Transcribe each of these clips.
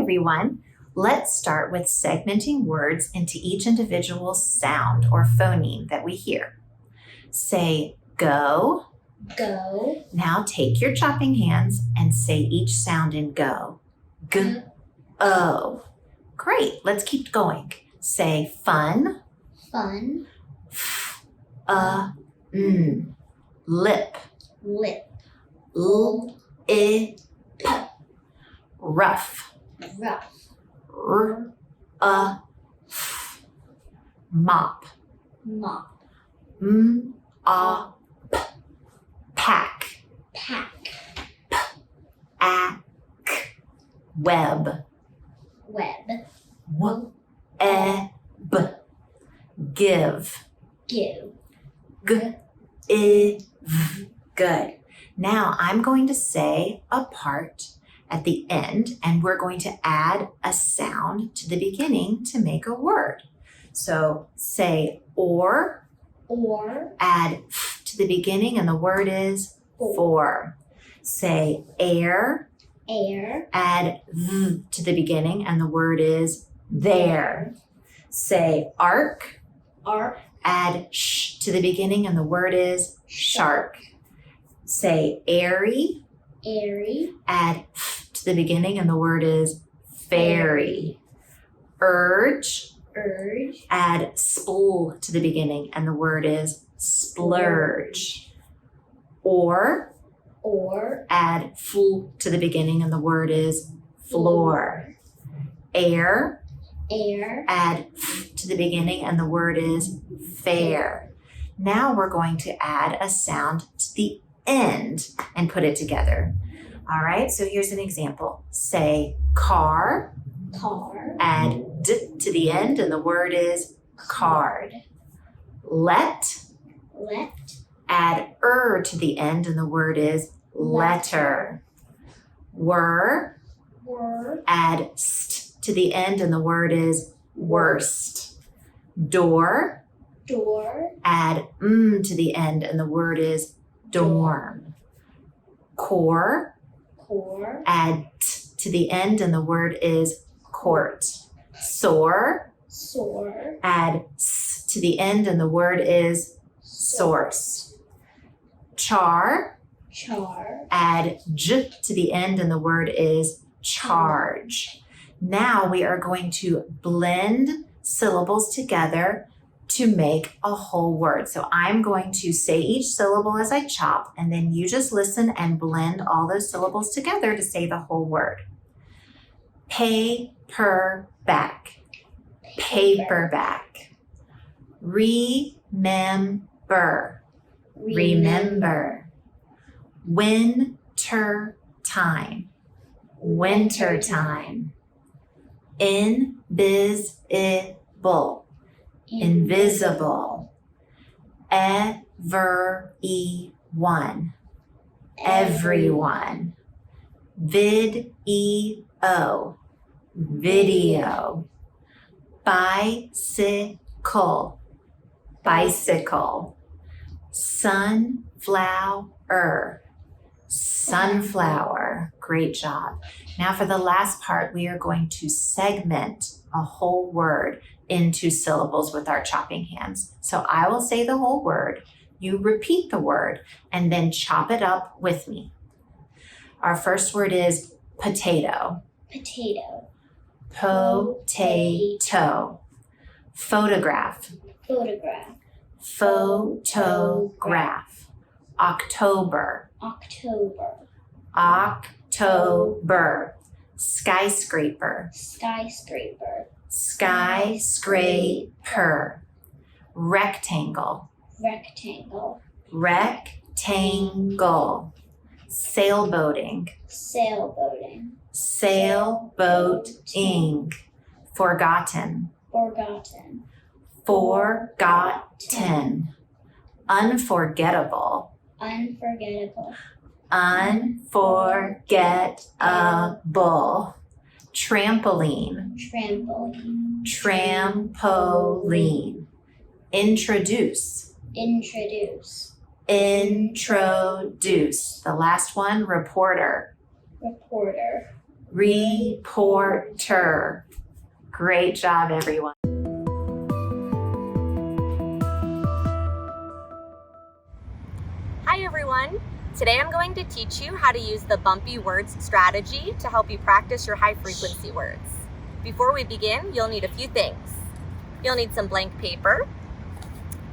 everyone. Let's start with segmenting words into each individual sound or phoneme that we hear. Say go. Go. Now take your chopping hands and say each sound in go. G, O. Great, let's keep going. Say fun. Fun. F, lip. Lip. L, I, p. Rough. Rough. R, f. Mop. Mop. M, p. Pack. Pack. Ack. Web. Web. W, b. Give. Give. G, I, v. Good. Now I'm going to say a part at the end, and we're going to add a sound to the beginning to make a word. So say or, add f to the beginning, and the word is for. Say air, add v to the beginning, and the word is there. Say arc, add sh to the beginning, and the word is shark. Say airy, add f to the beginning, and the word is fairy. Urge, add spl to the beginning, and the word is splurge. Or, add fl to the beginning, and the word is floor. Air, add f to the beginning, and the word is fair. Now we're going to add a sound to the end and put it together. All right, so here's an example. Say car, add d to the end, and the word is card. Let, add to the end, and the word is letter. Were, add st to the end, and the word is worst. Door, add to the end, and the word is dorm. Core, add t to the end, and the word is court. Soar, add s to the end, and the word is source. Char, add j to the end, and the word is charge. Now we are going to blend syllables together to make a whole word. So I'm going to say each syllable as I chop, and then you just listen and blend all those syllables together to say the whole word. Paperback, paperback. Remember, remember. Winter time, winter time. Invisible, invisible. Everyone, everyone. Video, video. Bicycle, bicycle. Sunflower, sunflower. Great job. Now for the last part, we are going to segment a whole word into syllables with our chopping hands. So I will say the whole word, you repeat the word, and then chop it up with me. Our first word is potato. Potato. Potato. Photograph. Photograph. October. October. Skyscraper. Skyscraper. Rectangle. Rectangle. Sailboating. Sailboating. Forgotten. Forgotten. Unforgettable. Unforgettable. Trampoline. Trampoline. Introduce. Introduce. The last one, reporter. Reporter. Great job, everyone. Hi everyone! Today I'm going to teach you how to use the Bumpy words strategy to help you practice your high frequency words. Before we begin, you'll need a few things. You'll need some blank paper,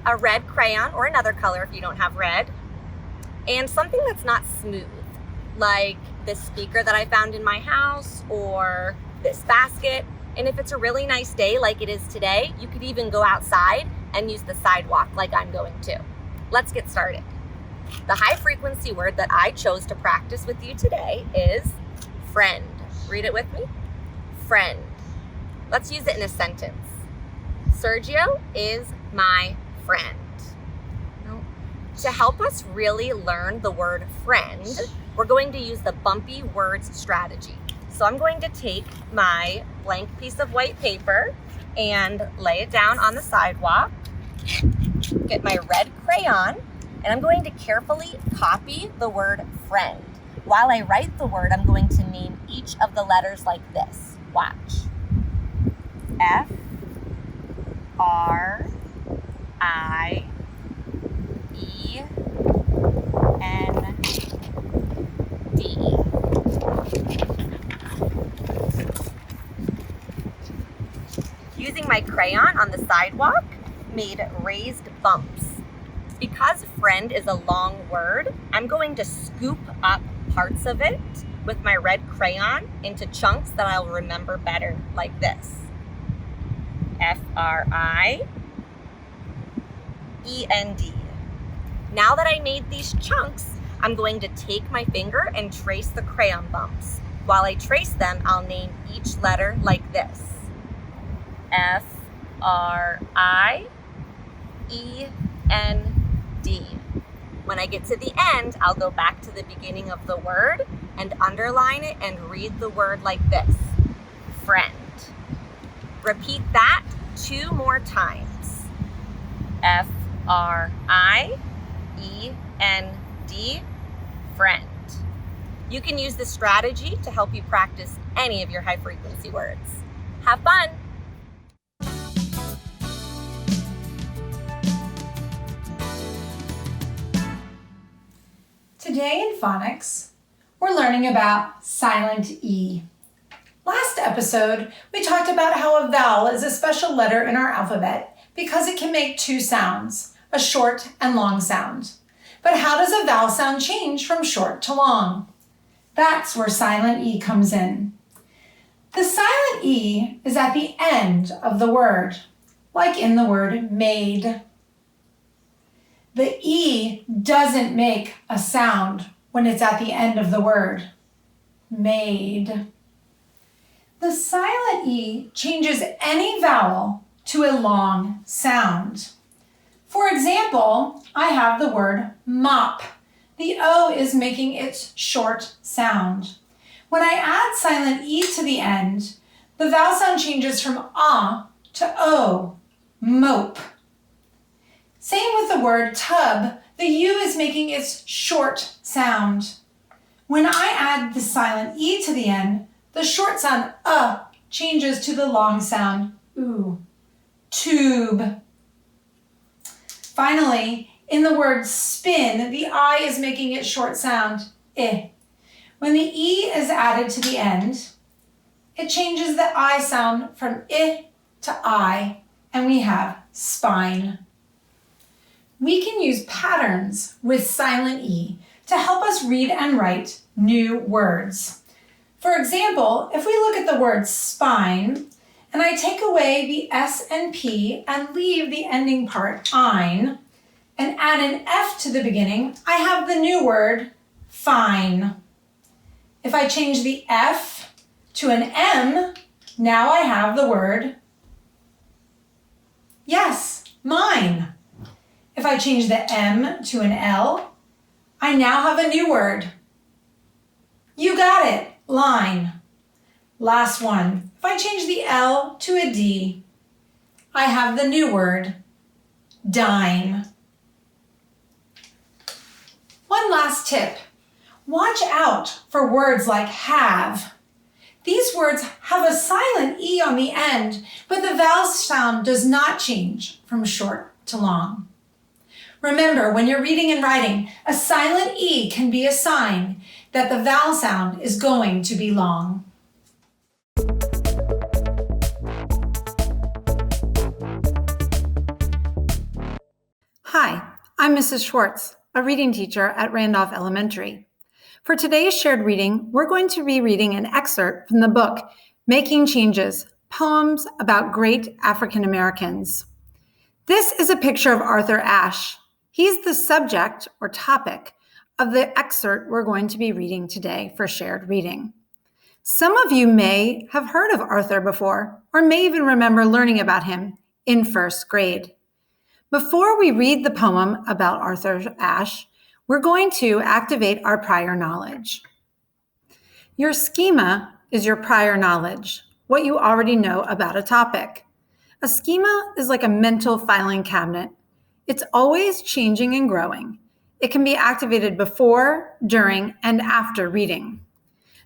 a red crayon or another color if you don't have red, and something that's not smooth, like this speaker that I found in my house or this basket. And if it's a really nice day like it is today, you could even go outside and use the sidewalk like I'm going to. Let's get started. The high frequency word that I chose to practice with you today is friend. Read it with me. Friend. Let's use it in a sentence. Sergio is my friend. To help us really learn the word friend, we're going to use the Bumpy words strategy. So I'm going to take my blank piece of white paper and lay it down on the sidewalk, get my red crayon, and I'm going to carefully copy the word friend. While I write the word, I'm going to name each of the letters like this. Watch. F, R, I, E, N, D. Using my crayon on the sidewalk made raised bumps. Because friend is a long word, I'm going to scoop up parts of it with my red crayon into chunks that I'll remember better, like this. F-R-I-E-N-D. Now that I made these chunks, I'm going to take my finger and trace the crayon bumps. While I trace them, I'll name each letter like this. F-R-I-E-N-D. When I get to the end, I'll go back to the beginning of the word and underline it and read the word like this. Friend. Repeat that 2 more times. F-R-I-E-N-D. Friend. You can use this strategy to help you practice any of your high frequency words. Have fun! Today in phonics, we're learning about silent E. Last episode, we talked about how a vowel is a special letter in our alphabet because it can make 2 sounds, a short and long sound. But how does a vowel sound change from short to long? That's where silent E comes in. The silent E is at the end of the word, like in the word made. The E doesn't make a sound when it's at the end of the word, made. The silent E changes any vowel to a long sound. For example, I have the word mop. The O is making its short sound. When I add silent E to the end, the vowel sound changes from ah to o, mope. Same with the word tub. The U is making its short sound. When I add the silent E to the end, the short sound changes to the long sound oo, tube. Finally, in the word spin, the I is making its short sound I. When the E is added to the end, it changes the I sound from I to I, and we have spine. We can use patterns with silent E to help us read and write new words. For example, if we look at the word spine, and I take away the S and P and leave the ending part ein, and add an F to the beginning, I have the new word fine. If I change the F to an M, now I have the word yes, mine. If I change the M to an L, I now have a new word. You got it, line. Last one. If I change the L to a D, I have the new word, dime. One last tip. Watch out for words like have. These words have a silent E on the end, but the vowel sound does not change from short to long. Remember, when you're reading and writing, a silent E can be a sign that the vowel sound is going to be long. Hi, I'm Mrs. Schwartz, a reading teacher at Randolph Elementary. For today's shared reading, we're going to be reading an excerpt from the book, Making Changes, Poems About Great African Americans. This is a picture of Arthur Ashe. He's the subject or topic of the excerpt we're going to be reading today for shared reading. Some of you may have heard of Arthur before, or may even remember learning about him in first grade. Before we read the poem about Arthur Ashe, we're going to activate our prior knowledge. Your schema is your prior knowledge, what you already know about a topic. A schema is like a mental filing cabinet. It's always changing and growing. It can be activated before, during, and after reading.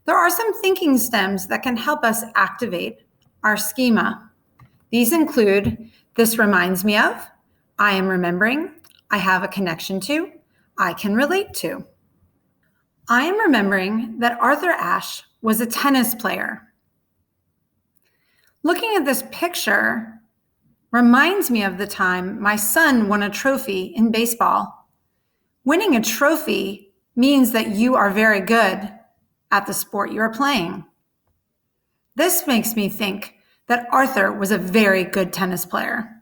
There are some thinking stems that can help us activate our schema. These include, this reminds me of, I am remembering, I have a connection to, I can relate to. I am remembering that Arthur Ashe was a tennis player. Looking at this picture reminds me of the time my son won a trophy in baseball. Winning a trophy means that you are very good at the sport you are playing. This makes me think that Arthur was a very good tennis player.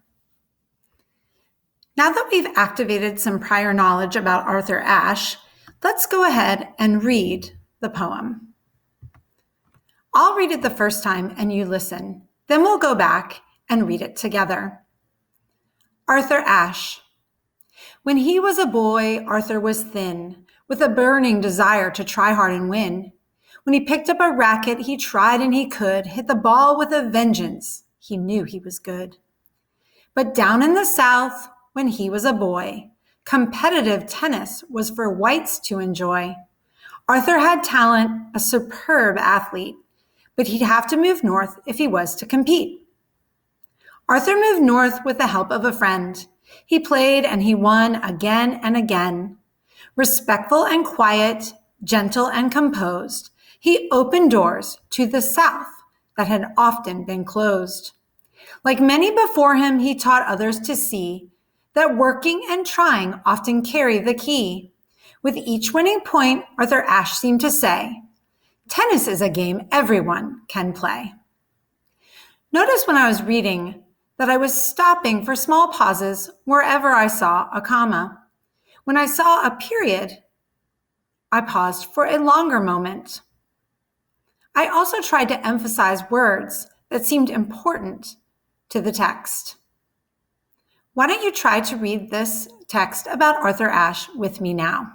Now that we've activated some prior knowledge about Arthur Ashe, let's go ahead and read the poem. I'll read it the first time and you listen. Then we'll go back and read it together. Arthur Ashe. When he was a boy, Arthur was thin, with a burning desire to try hard and win. When he picked up a racket, he tried and he could hit the ball with a vengeance. He knew he was good. But down in the South, when he was a boy, competitive tennis was for whites to enjoy. Arthur had talent, a superb athlete, but he'd have to move north if he was to compete. Arthur moved north with the help of a friend. He played and he won again and again. Respectful and quiet, gentle and composed, he opened doors to the South that had often been closed. Like many before him, he taught others to see that working and trying often carry the key. With each winning point, Arthur Ashe seemed to say, tennis is a game everyone can play. Notice when I was reading that I was stopping for small pauses wherever I saw a comma. When I saw a period, I paused for a longer moment. I also tried to emphasize words that seemed important to the text. Why don't you try to read this text about Arthur Ashe with me now?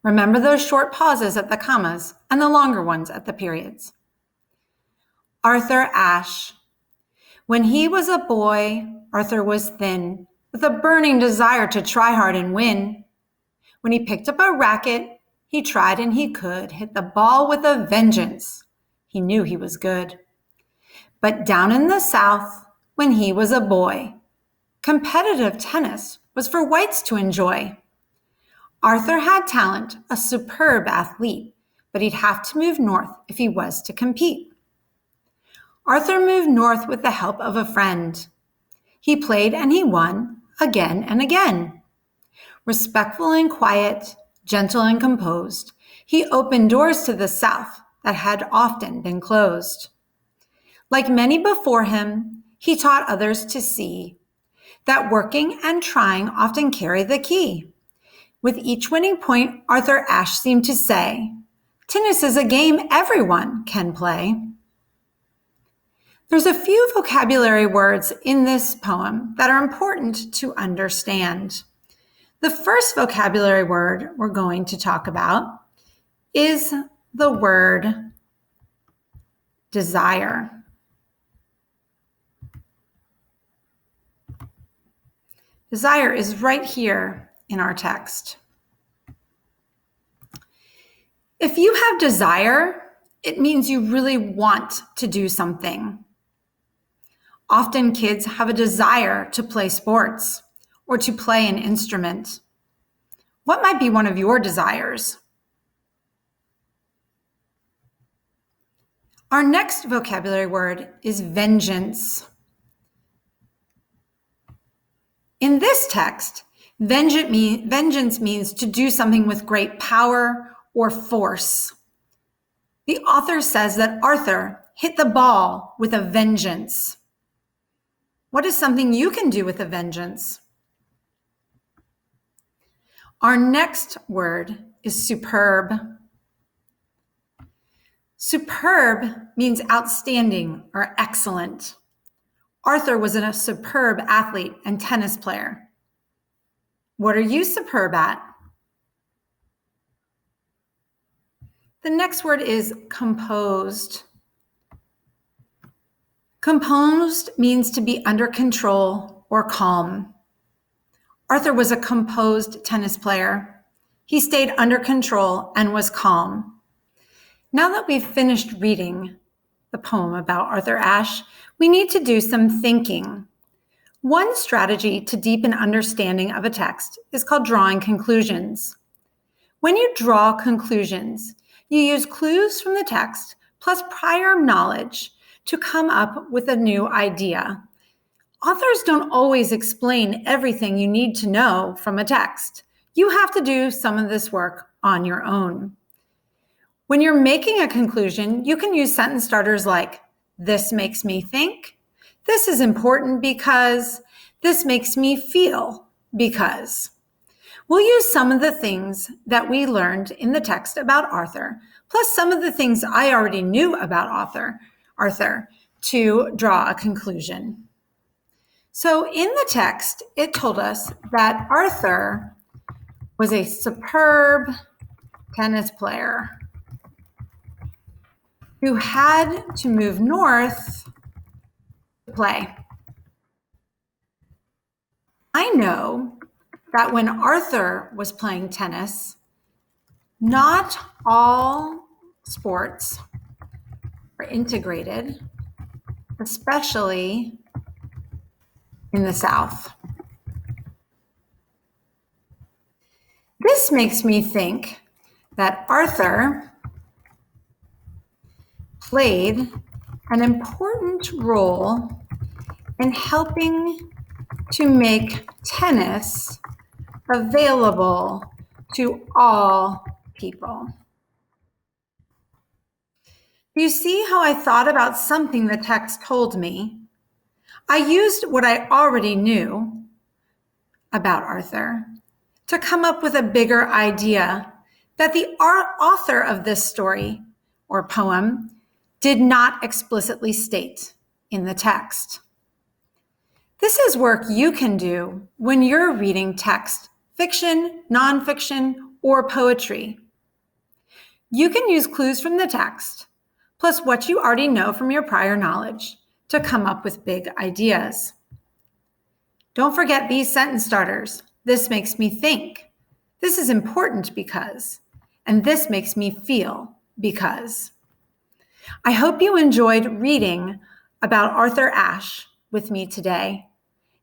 Remember those short pauses at the commas and the longer ones at the periods. Arthur Ashe. When he was a boy, Arthur was thin, with a burning desire to try hard and win. When he picked up a racket, he tried and he could hit the ball with a vengeance. He knew he was good. But down in the South, when he was a boy, competitive tennis was for whites to enjoy. Arthur had talent, a superb athlete, but he'd have to move north if he was to compete. Arthur moved north with the help of a friend. He played and he won again and again. Respectful and quiet, gentle and composed, he opened doors to the South that had often been closed. Like many before him, he taught others to see that working and trying often carry the key. With each winning point, Arthur Ashe seemed to say, tennis is a game everyone can play. There's a few vocabulary words in this poem that are important to understand. The first vocabulary word we're going to talk about is the word desire. Desire is right here in our text. If you have desire, it means you really want to do something. Often kids have a desire to play sports or to play an instrument. What might be one of your desires? Our next vocabulary word is vengeance. In this text, vengeance means to do something with great power or force. The author says that Arthur hit the ball with a vengeance. What is something you can do with a vengeance? Our next word is superb. Superb means outstanding or excellent. Arthur was a superb athlete and tennis player. What are you superb at? The next word is composed. Composed means to be under control or calm. Arthur was a composed tennis player. He stayed under control and was calm. Now that we've finished reading the poem about Arthur Ashe, we need to do some thinking. One strategy to deepen understanding of a text is called drawing conclusions. When you draw conclusions, you use clues from the text plus prior knowledge to come up with a new idea. Authors don't always explain everything you need to know from a text. You have to do some of this work on your own. When you're making a conclusion, you can use sentence starters like, this makes me think, this is important because, this makes me feel because. We'll use some of the things that we learned in the text about Arthur, plus some of the things I already knew about Arthur, to draw a conclusion. So in the text, it told us that Arthur was a superb tennis player who had to move north to play. I know that when Arthur was playing tennis, not all sports were integrated, especially in the South. This makes me think that Arthur played an important role in helping to make tennis available to all people. You see how I thought about something the text told me? I used what I already knew about Arthur to come up with a bigger idea that the author of this story or poem did not explicitly state in the text. This is work you can do when you're reading text, fiction, nonfiction, or poetry. You can use clues from the text, plus what you already know from your prior knowledge, to come up with big ideas. Don't forget these sentence starters. This makes me think. This is important because, and this makes me feel because. I hope you enjoyed reading about Arthur Ashe with me today.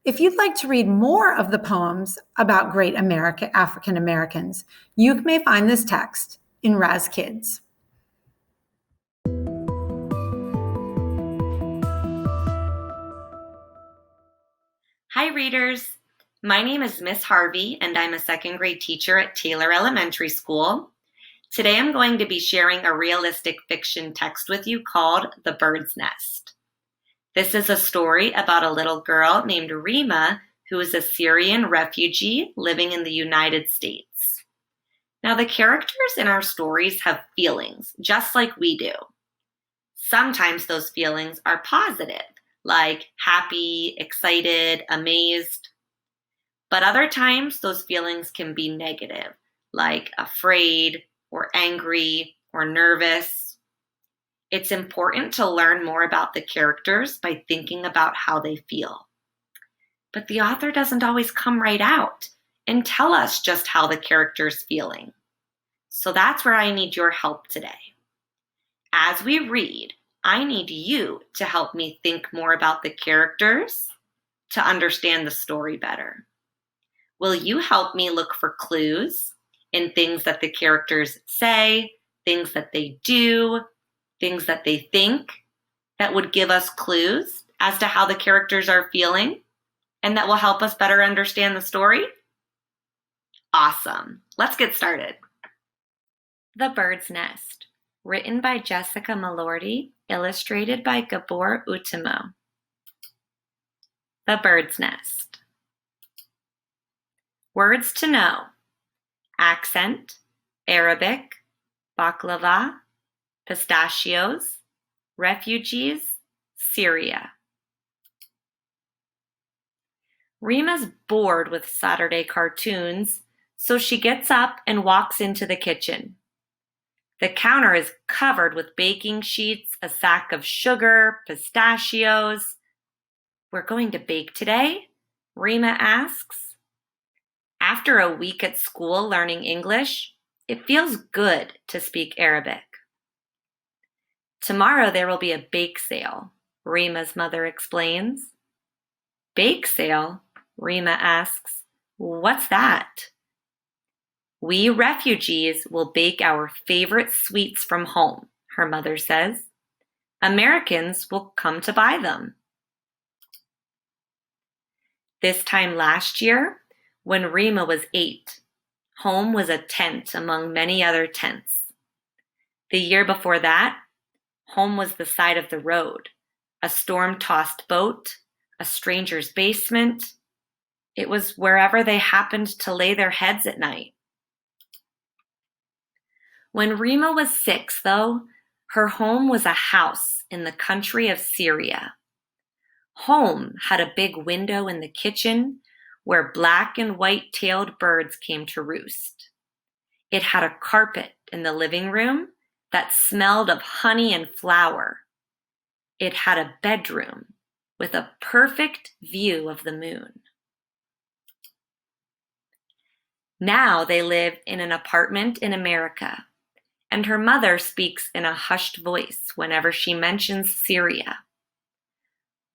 If you'd like to read more of the poems about great African Americans, you may find this text in Raz Kids. Hi readers, my name is Miss Harvey and I'm a second grade teacher at Taylor Elementary School. Today I'm going to be sharing a realistic fiction text with you called The Bird's Nest. This is a story about a little girl named Rima who is a Syrian refugee living in the United States. Now the characters in our stories have feelings just like we do. Sometimes those feelings are positive, like happy, excited, amazed. But other times those feelings can be negative, like afraid or angry or nervous. It's important to learn more about the characters by thinking about how they feel. But the author doesn't always come right out and tell us just how the character's feeling. So that's where I need your help today. As we read, I need you to help me think more about the characters to understand the story better. Will you help me look for clues in things that the characters say, things that they do, things that they think that would give us clues as to how the characters are feeling and that will help us better understand the story? Awesome. Let's get started. The Bird's Nest, written by Jessica Malorty, illustrated by Gabor Utamo. The Bird's Nest. Words to know: accent, Arabic, baklava, pistachios, refugees, Syria. Rima's bored with Saturday cartoons, so she gets up and walks into the kitchen. The counter is covered with baking sheets, a sack of sugar, pistachios. We're going to bake today? Rima asks. After a week at school learning English, it feels good to speak Arabic. Tomorrow there will be a bake sale, Rima's mother explains. Bake sale? Rima asks. What's that? We refugees will bake our favorite sweets from home, her mother says. Americans will come to buy them. This time last year, when Rima was 8, home was a tent among many other tents. The year before that, home was the side of the road, a storm-tossed boat, a stranger's basement. It was wherever they happened to lay their heads at night. When Rima was 6, though, her home was a house in the country of Syria. Home had a big window in the kitchen where black and white-tailed birds came to roost. It had a carpet in the living room that smelled of honey and flour. It had a bedroom with a perfect view of the moon. Now they live in an apartment in America, and her mother speaks in a hushed voice whenever she mentions Syria.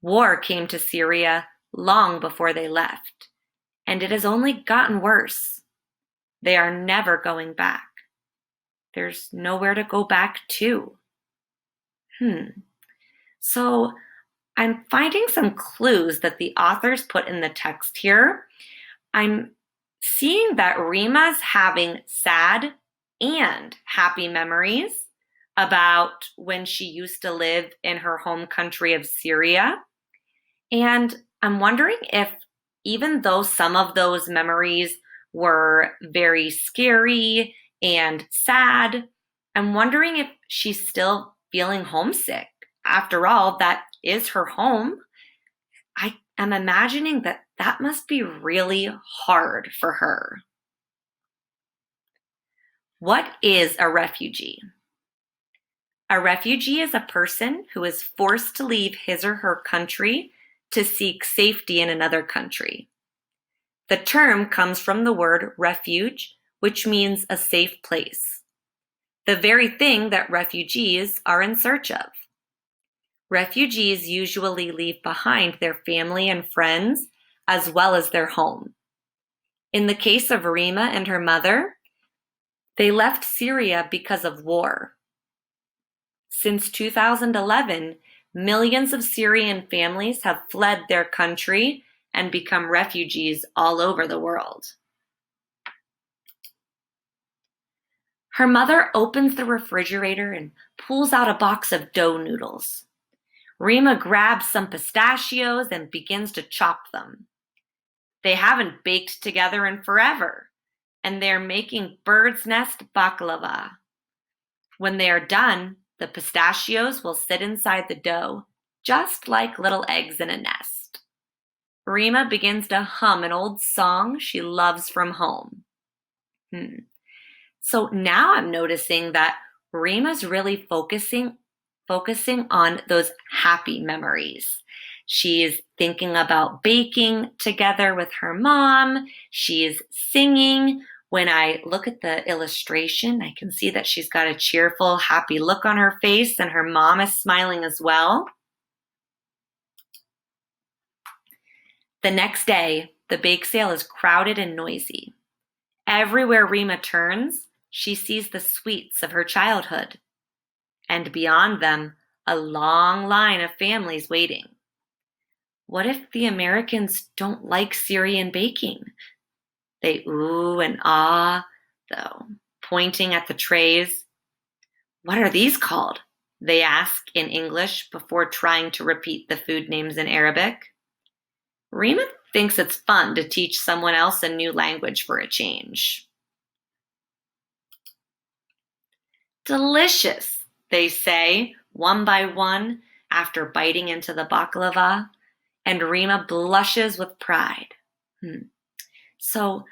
War came to Syria long before they left, and it has only gotten worse. They are never going back. There's nowhere to go back to. So I'm finding some clues that the authors put in the text here. I'm seeing that Rima's having sad and happy memories about when she used to live in her home country of Syria. And I'm wondering if, even though some of those memories were very scary and sad, I'm wondering if she's still feeling homesick. After all, that is her home. I am imagining that that must be really hard for her. What is a refugee? A refugee is a person who is forced to leave his or her country to seek safety in another country. The term comes from the word refuge, which means a safe place, the very thing that refugees are in search of. Refugees usually leave behind their family and friends, as well as their home. In the case of Rima and her mother, they left Syria because of war. Since 2011, millions of Syrian families have fled their country and become refugees all over the world. Her mother opens the refrigerator and pulls out a box of dough noodles. Rima grabs some pistachios and begins to chop them. They haven't baked together in forever, and they're making bird's nest baklava. When they are done, the pistachios will sit inside the dough, just like little eggs in a nest. Rima begins to hum an old song she loves from home. So now I'm noticing that Rima's really focusing on those happy memories. She's thinking about baking together with her mom. She's singing When I look at the illustration, I can see that she's got a cheerful, happy look on her face, and her mom is smiling as well. The next day, the bake sale is crowded and noisy. Everywhere Rima turns, she sees the sweets of her childhood, and beyond them, a long line of families waiting. What if the Americans don't like Syrian baking? They ooh and ah, though, pointing at the trays. What are these called? They ask in English before trying to repeat the food names in Arabic. Rima thinks it's fun to teach someone else a new language for a change. Delicious, they say, one by one, after biting into the baklava, and Rima blushes with pride. So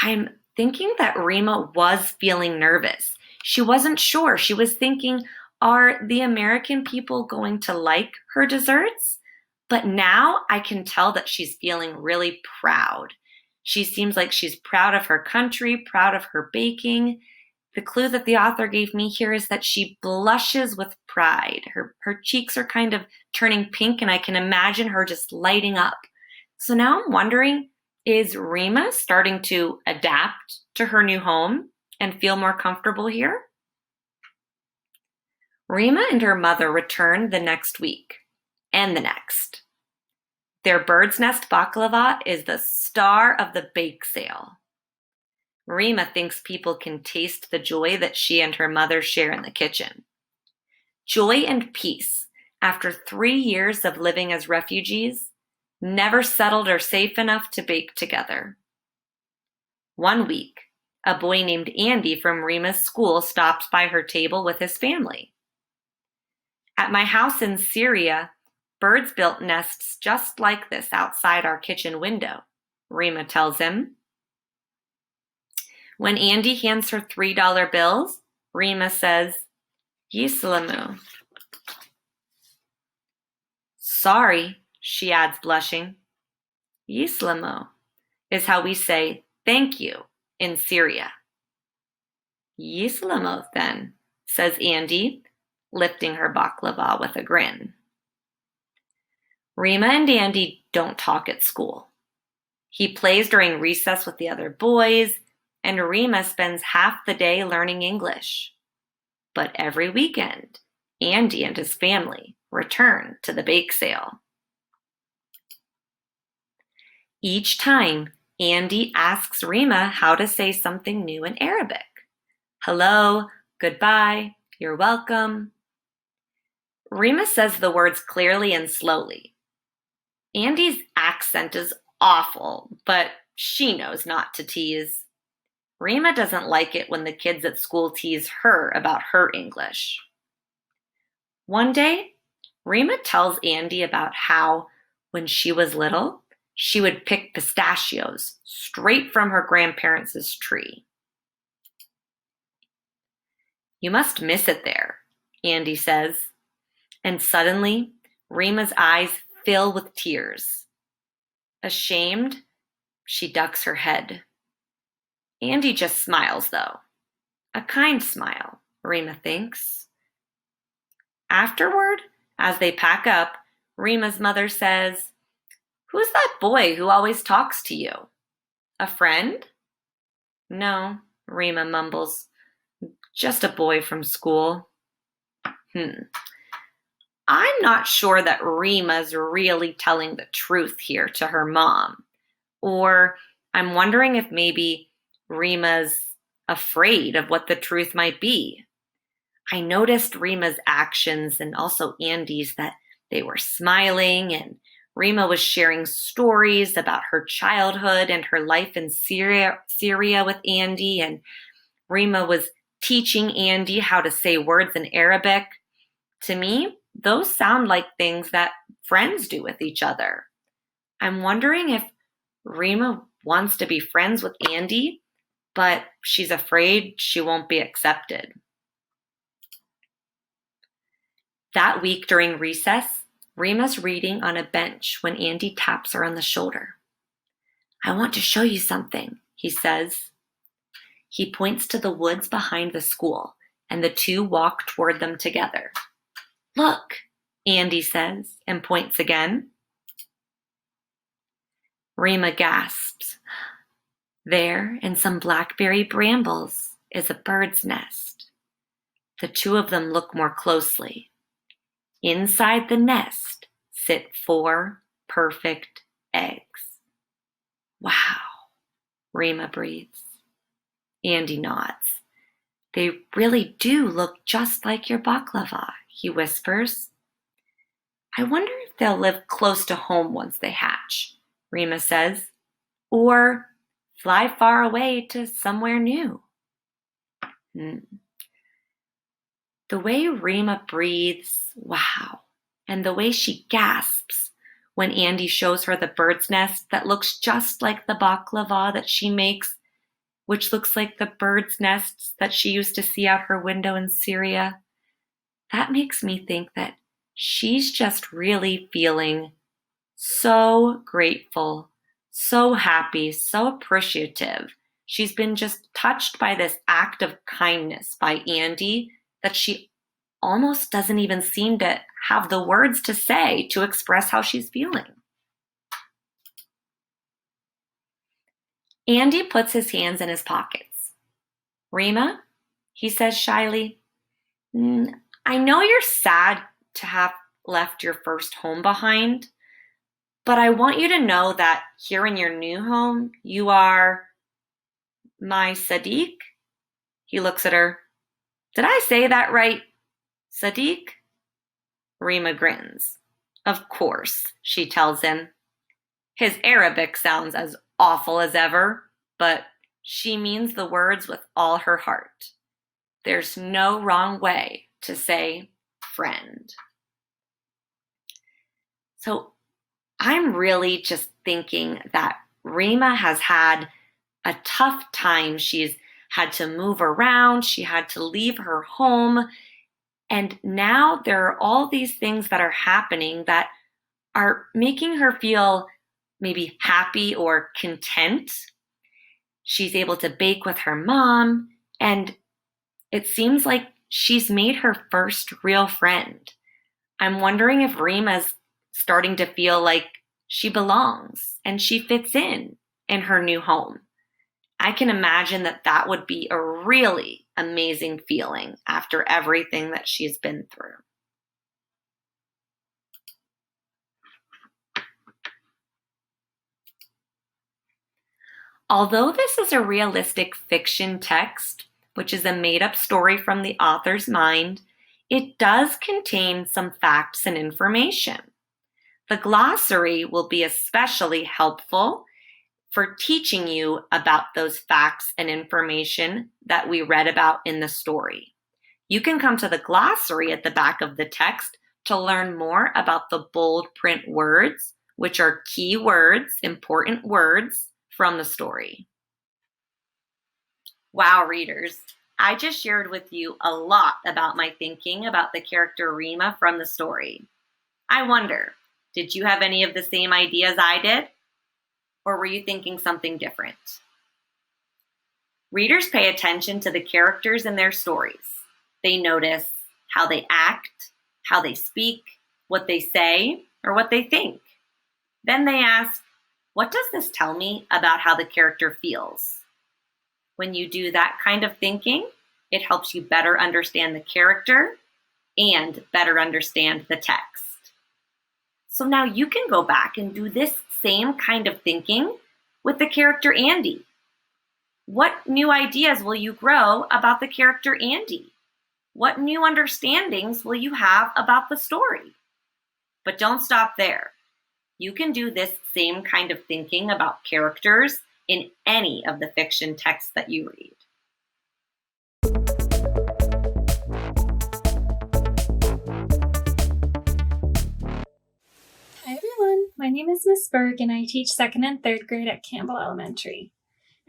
I'm thinking that Rima was feeling nervous. She wasn't sure. She was thinking, are the American people going to like her desserts? But now I can tell that she's feeling really proud. She seems like she's proud of her country, proud of her baking. The clue that the author gave me here is that she blushes with pride. Her cheeks are kind of turning pink, and I can imagine her just lighting up. So now I'm wondering, is Rima starting to adapt to her new home and feel more comfortable here? Rima and her mother return the next week and the next. Their bird's nest baklava is the star of the bake sale. Rima thinks people can taste the joy that she and her mother share in the kitchen. Joy and peace, after 3 years of living as refugees, never settled or safe enough to bake together. One week, a boy named Andy from Rima's school stops by her table with his family. At my house in Syria, birds built nests just like this outside our kitchen window, Rima tells him. When Andy hands her $3 bills, Rima says, "Yislamu." "Sorry," she adds, blushing. "Yislamu" is how we say thank you in Syria. "Yislamu then," says Andy, lifting her baklava with a grin. Rima and Andy don't talk at school. He plays during recess with the other boys, and Rima spends half the day learning English. But every weekend, Andy and his family return to the bake sale. Each time, Andy asks Rima how to say something new in Arabic. Hello, goodbye, you're welcome. Rima says the words clearly and slowly. Andy's accent is awful, but she knows not to tease. Rima doesn't like it when the kids at school tease her about her English. One day, Rima tells Andy about how, when she was little, she would pick pistachios straight from her grandparents' tree. You must miss it there, Andy says, and suddenly Rima's eyes fill with tears. Ashamed, she ducks her head. Andy just smiles, though. A kind smile, Rima thinks. Afterward, as they pack up, Rima's mother says, "Who's that boy who always talks to you? A friend?" "No," Rima mumbles. "Just a boy from school." I'm not sure that Rima's really telling the truth here to her mom. Or I'm wondering if maybe Rima's afraid of what the truth might be. I noticed Rima's actions and also Andy's, that they were smiling, and Rima was sharing stories about her childhood and her life in Syria with Andy, and Rima was teaching Andy how to say words in Arabic. To me, those sound like things that friends do with each other. I'm wondering if Rima wants to be friends with Andy, but she's afraid she won't be accepted. That week during recess, Rima's reading on a bench when Andy taps her on the shoulder. "I want to show you something," he says. He points to the woods behind the school, and the two walk toward them together. Look, Andy says, and points again. Rima gasps. There, in some blackberry brambles, is a bird's nest. The two of them look more closely. Inside the nest sit 4 perfect eggs. Wow, Rima breathes. Andy nods. They really do look just like your baklava, he whispers. I wonder if they'll live close to home once they hatch, Rima says, or fly far away to somewhere new. The way Rima breathes, wow, and the way she gasps when Andy shows her the bird's nest that looks just like the baklava that she makes, which looks like the bird's nests that she used to see out her window in Syria, that makes me think that she's just really feeling so grateful, so happy, so appreciative. She's been just touched by this act of kindness by Andy that she almost doesn't even seem to have the words to say to express how she's feeling. Andy puts his hands in his pockets. Rima, he says shyly, I know you're sad to have left your first home behind, but I want you to know that here in your new home, you are my Sadiq. He looks at her. Did I say that right? Sadiq? Rima grins. Of course, she tells him. His Arabic sounds as awful as ever, but she means the words with all her heart. There's no wrong way to say friend. So I'm really just thinking that Rima has had a tough time. She's had to move around. She had to leave her home. And now there are all these things that are happening that are making her feel maybe happy or content. She's able to bake with her mom, and it seems like she's made her first real friend. I'm wondering if Rima's starting to feel like she belongs and she fits in her new home. I can imagine that that would be a really amazing feeling after everything that she's been through. Although this is a realistic fiction text, which is a made-up story from the author's mind, it does contain some facts and information. The glossary will be especially helpful for teaching you about those facts and information that we read about in the story. You can come to the glossary at the back of the text to learn more about the bold print words, which are key words, important words from the story. Wow, readers, I just shared with you a lot about my thinking about the character Rima from the story. I wonder, did you have any of the same ideas I did? Or were you thinking something different? Readers pay attention to the characters in their stories. They notice how they act, how they speak, what they say, or what they think. Then they ask, what does this tell me about how the character feels? When you do that kind of thinking, it helps you better understand the character and better understand the text. So now you can go back and do this same kind of thinking with the character Andy. What new ideas will you grow about the character Andy? What new understandings will you have about the story? But don't stop there. You can do this same kind of thinking about characters in any of the fiction texts that you read. Hi everyone, my name is Miss Berg and I teach 2nd and 3rd grade at Campbell Elementary.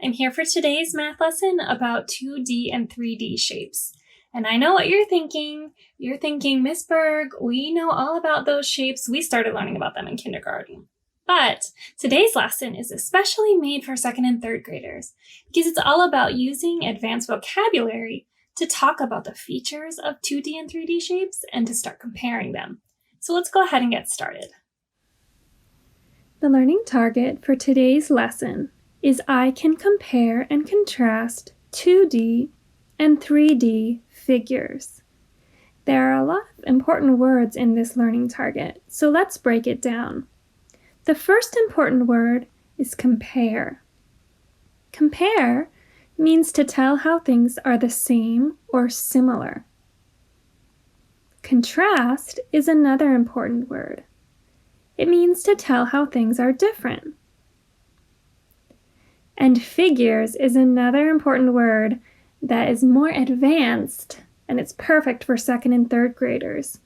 I'm here for today's math lesson about 2D and 3D shapes. And I know what you're thinking. You're thinking, Miss Berg, we know all about those shapes. We started learning about them in kindergarten. But today's lesson is especially made for 2nd and 3rd graders because it's all about using advanced vocabulary to talk about the features of 2D and 3D shapes and to start comparing them. So let's go ahead and get started. The learning target for today's lesson is I can compare and contrast 2D and 3D figures. There are a lot of important words in this learning target, so let's break it down. The first important word is compare. Compare means to tell how things are the same or similar. Contrast is another important word. It means to tell how things are different. And figures is another important word that is more advanced, and it's perfect for 2nd and 3rd graders.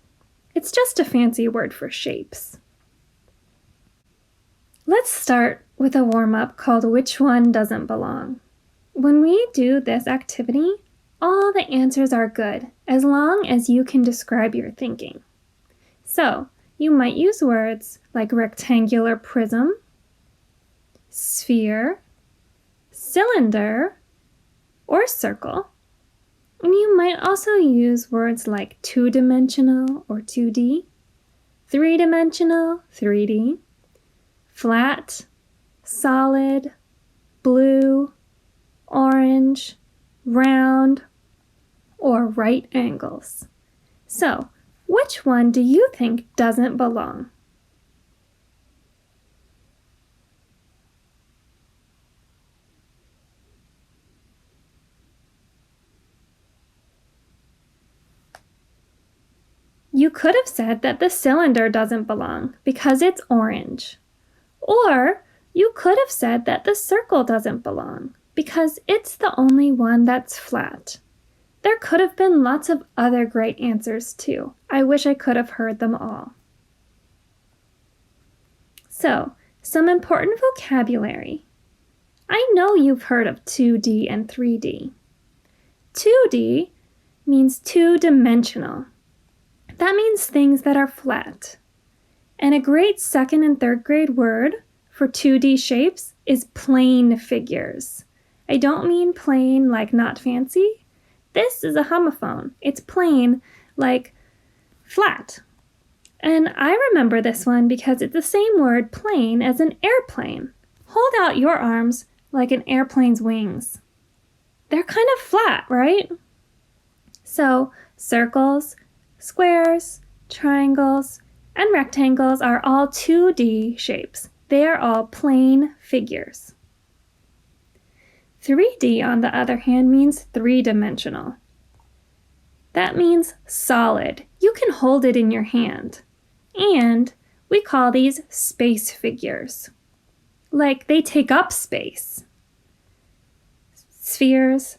It's just a fancy word for shapes. Let's start with a warm-up called Which One Doesn't Belong? When we do this activity, all the answers are good, as long as you can describe your thinking. So, you might use words like rectangular prism, sphere, cylinder, or circle. And you might also use words like two-dimensional or 2D, three-dimensional, 3D, flat, solid, blue, orange, round, or right angles. So, which one do you think doesn't belong? You could have said that the cylinder doesn't belong because it's orange. Or you could have said that the circle doesn't belong because it's the only one that's flat. There could have been lots of other great answers too. I wish I could have heard them all. So, some important vocabulary. I know you've heard of 2D and 3D. 2D means two-dimensional. That means things that are flat. And a great 2nd and 3rd grade word for 2D shapes is plane figures. I don't mean plain like not fancy. This is a homophone. It's plain like flat. And I remember this one because it's the same word plane as an airplane. Hold out your arms like an airplane's wings. They're kind of flat, right? So circles, squares, triangles, and rectangles are all 2D shapes. They are all plane figures. 3D, on the other hand, means three-dimensional. That means solid. You can hold it in your hand. And we call these space figures. Like they take up space. Spheres,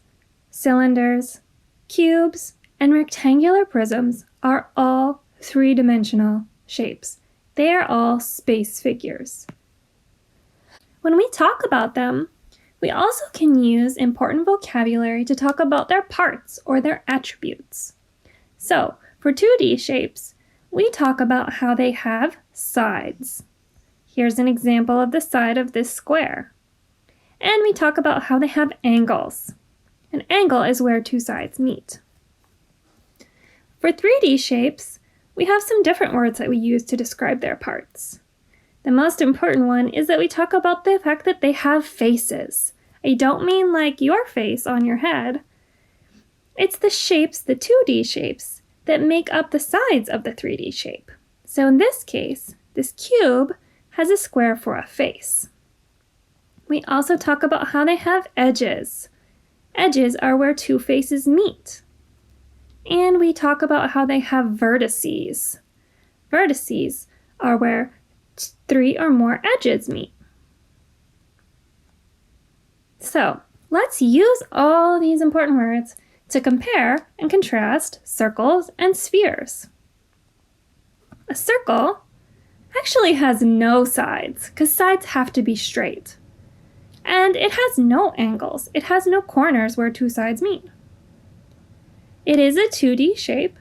cylinders, cubes, and rectangular prisms are all three-dimensional shapes. They are all space figures. When we talk about them, we also can use important vocabulary to talk about their parts or their attributes. So, for 2D shapes, we talk about how they have sides. Here's an example of the side of this square. And we talk about how they have angles. An angle is where two sides meet. For 3D shapes, we have some different words that we use to describe their parts. The most important one is that we talk about the fact that they have faces. I don't mean like your face on your head. It's the shapes, the 2D shapes, that make up the sides of the 3D shape. So in this case, this cube has a square for a face. We also talk about how they have edges. Edges are where two faces meet. And we talk about how they have vertices. Vertices are where three or more edges meet. So, let's use all these important words to compare and contrast circles and spheres. A circle actually has no sides, because sides have to be straight. And it has no angles. It has no corners where two sides meet. It is a 2D shape,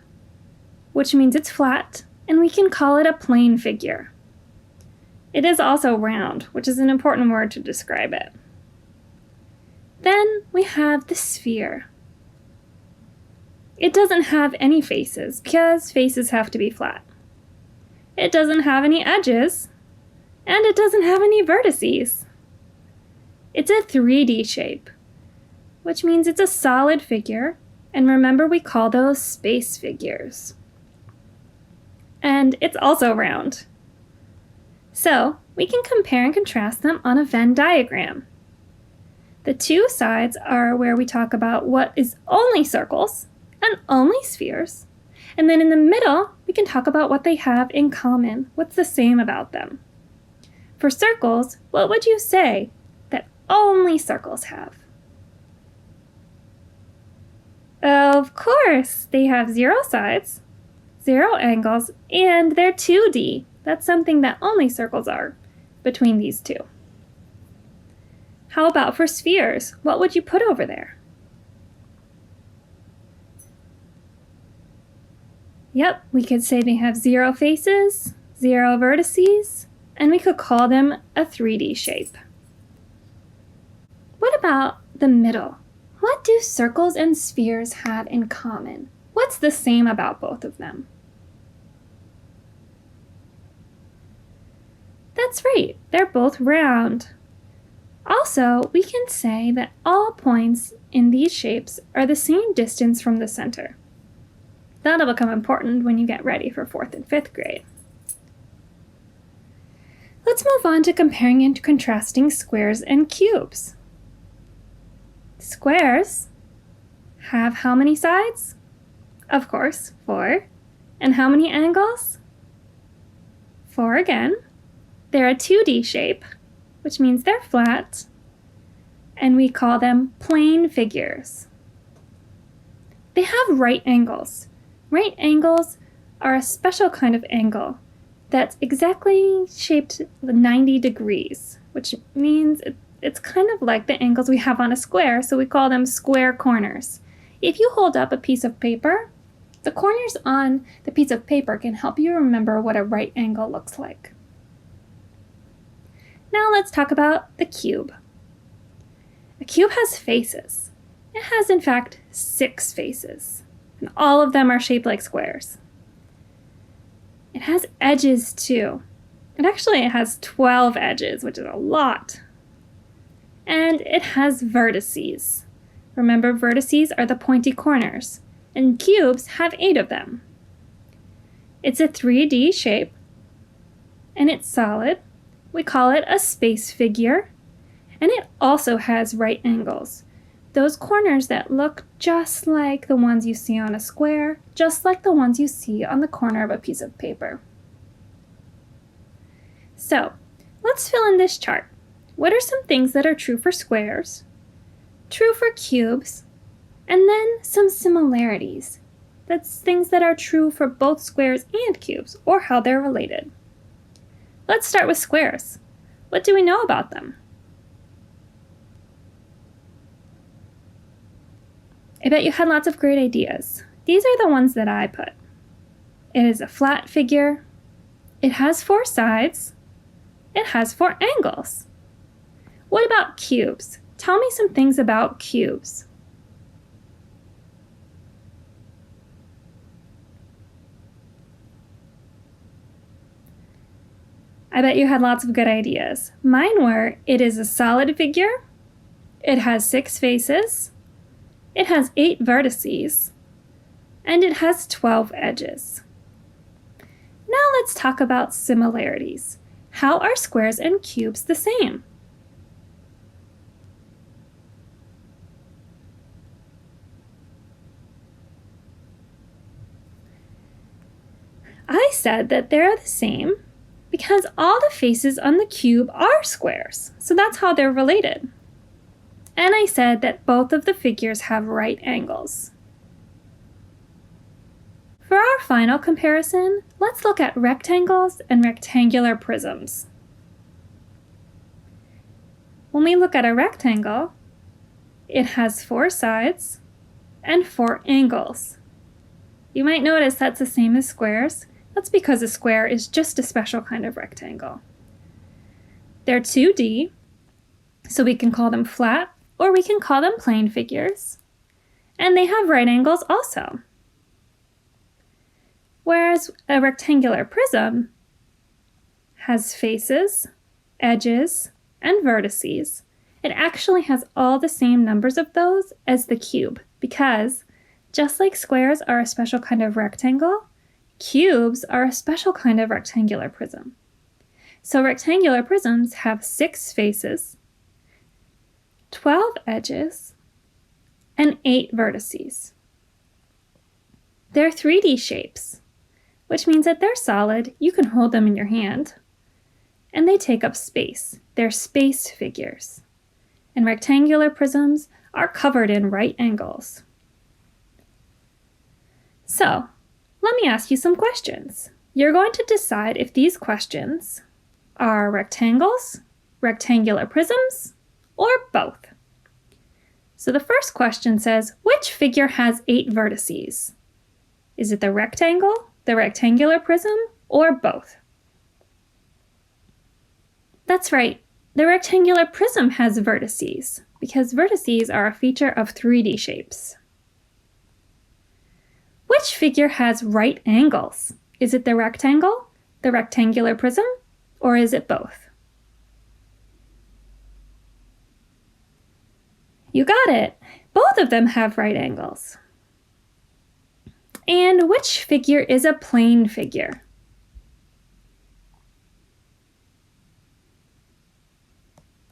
which means it's flat, and we can call it a plane figure. It is also round, which is an important word to describe it. Then we have the sphere. It doesn't have any faces because faces have to be flat. It doesn't have any edges, and it doesn't have any vertices. It's a 3D shape, which means it's a solid figure, and remember we call those space figures. And it's also round. So we can compare and contrast them on a Venn diagram. The two sides are where we talk about what is only circles and only spheres. And then in the middle, we can talk about what they have in common, what's the same about them. For circles, what would you say that only circles have? Of course, they have 0 sides, 0 angles, and they're 2D. That's something that only circles are between these two. How about for spheres? What would you put over there? Yep, we could say they have 0 faces, 0 vertices, and we could call them a 3D shape. What about the middle? What do circles and spheres have in common? What's the same about both of them? That's right, they're both round. Also, we can say that all points in these shapes are the same distance from the center. That'll become important when you get ready for 4th and 5th grade. Let's move on to comparing and contrasting squares and cubes. Squares have how many sides? Of course, 4. And how many angles? 4 again. They're a 2D shape, which means they're flat, and we call them plane figures. They have right angles. Right angles are a special kind of angle that's exactly shaped 90 degrees, which means it's kind of like the angles we have on a square, so we call them square corners. If you hold up a piece of paper, the corners on the piece of paper can help you remember what a right angle looks like. Now let's talk about the cube. A cube has faces. It has, in fact, 6 faces, and all of them are shaped like squares. It has edges too. And actually it has 12 edges, which is a lot. And it has vertices. Remember, vertices are the pointy corners, and cubes have 8 of them. It's a 3D shape, and it's solid. We call it a space figure, and it also has right angles. Those corners that look just like the ones you see on a square, just like the ones you see on the corner of a piece of paper. So, let's fill in this chart. What are some things that are true for squares, true for cubes, and then some similarities? That's things that are true for both squares and cubes, or how they're related. Let's start with squares. What do we know about them? I bet you had lots of great ideas. These are the ones that I put. It is a flat figure. It has 4 sides. It has 4 angles. What about cubes? Tell me some things about cubes. I bet you had lots of good ideas. Mine were, it is a solid figure, it has 6 faces, it has 8 vertices, and it has 12 edges. Now let's talk about similarities. How are squares and cubes the same? I said that they're the same because all the faces on the cube are squares, so that's how they're related. And I said that both of the figures have right angles. For our final comparison, let's look at rectangles and rectangular prisms. When we look at a rectangle, it has 4 sides and 4 angles. You might notice that's the same as squares. That's because a square is just a special kind of rectangle. They're 2D, so we can call them flat or we can call them plane figures. And they have right angles also. Whereas a rectangular prism has faces, edges, and vertices. It actually has all the same numbers of those as the cube because just like squares are a special kind of rectangle, cubes are a special kind of rectangular prism. So rectangular prisms have 6 faces, 12 edges, and 8 vertices. They're 3D shapes, which means that they're solid, you can hold them in your hand, and they take up space. They're space figures. And rectangular prisms are covered in right angles. So, let me ask you some questions. You're going to decide if these questions are rectangles, rectangular prisms, or both. So the first question says, which figure has 8 vertices? Is it the rectangle, the rectangular prism, or both? That's right, the rectangular prism has vertices because vertices are a feature of 3D shapes. Which figure has right angles? Is it the rectangle, the rectangular prism, or is it both? You got it! Both of them have right angles. And which figure is a plane figure?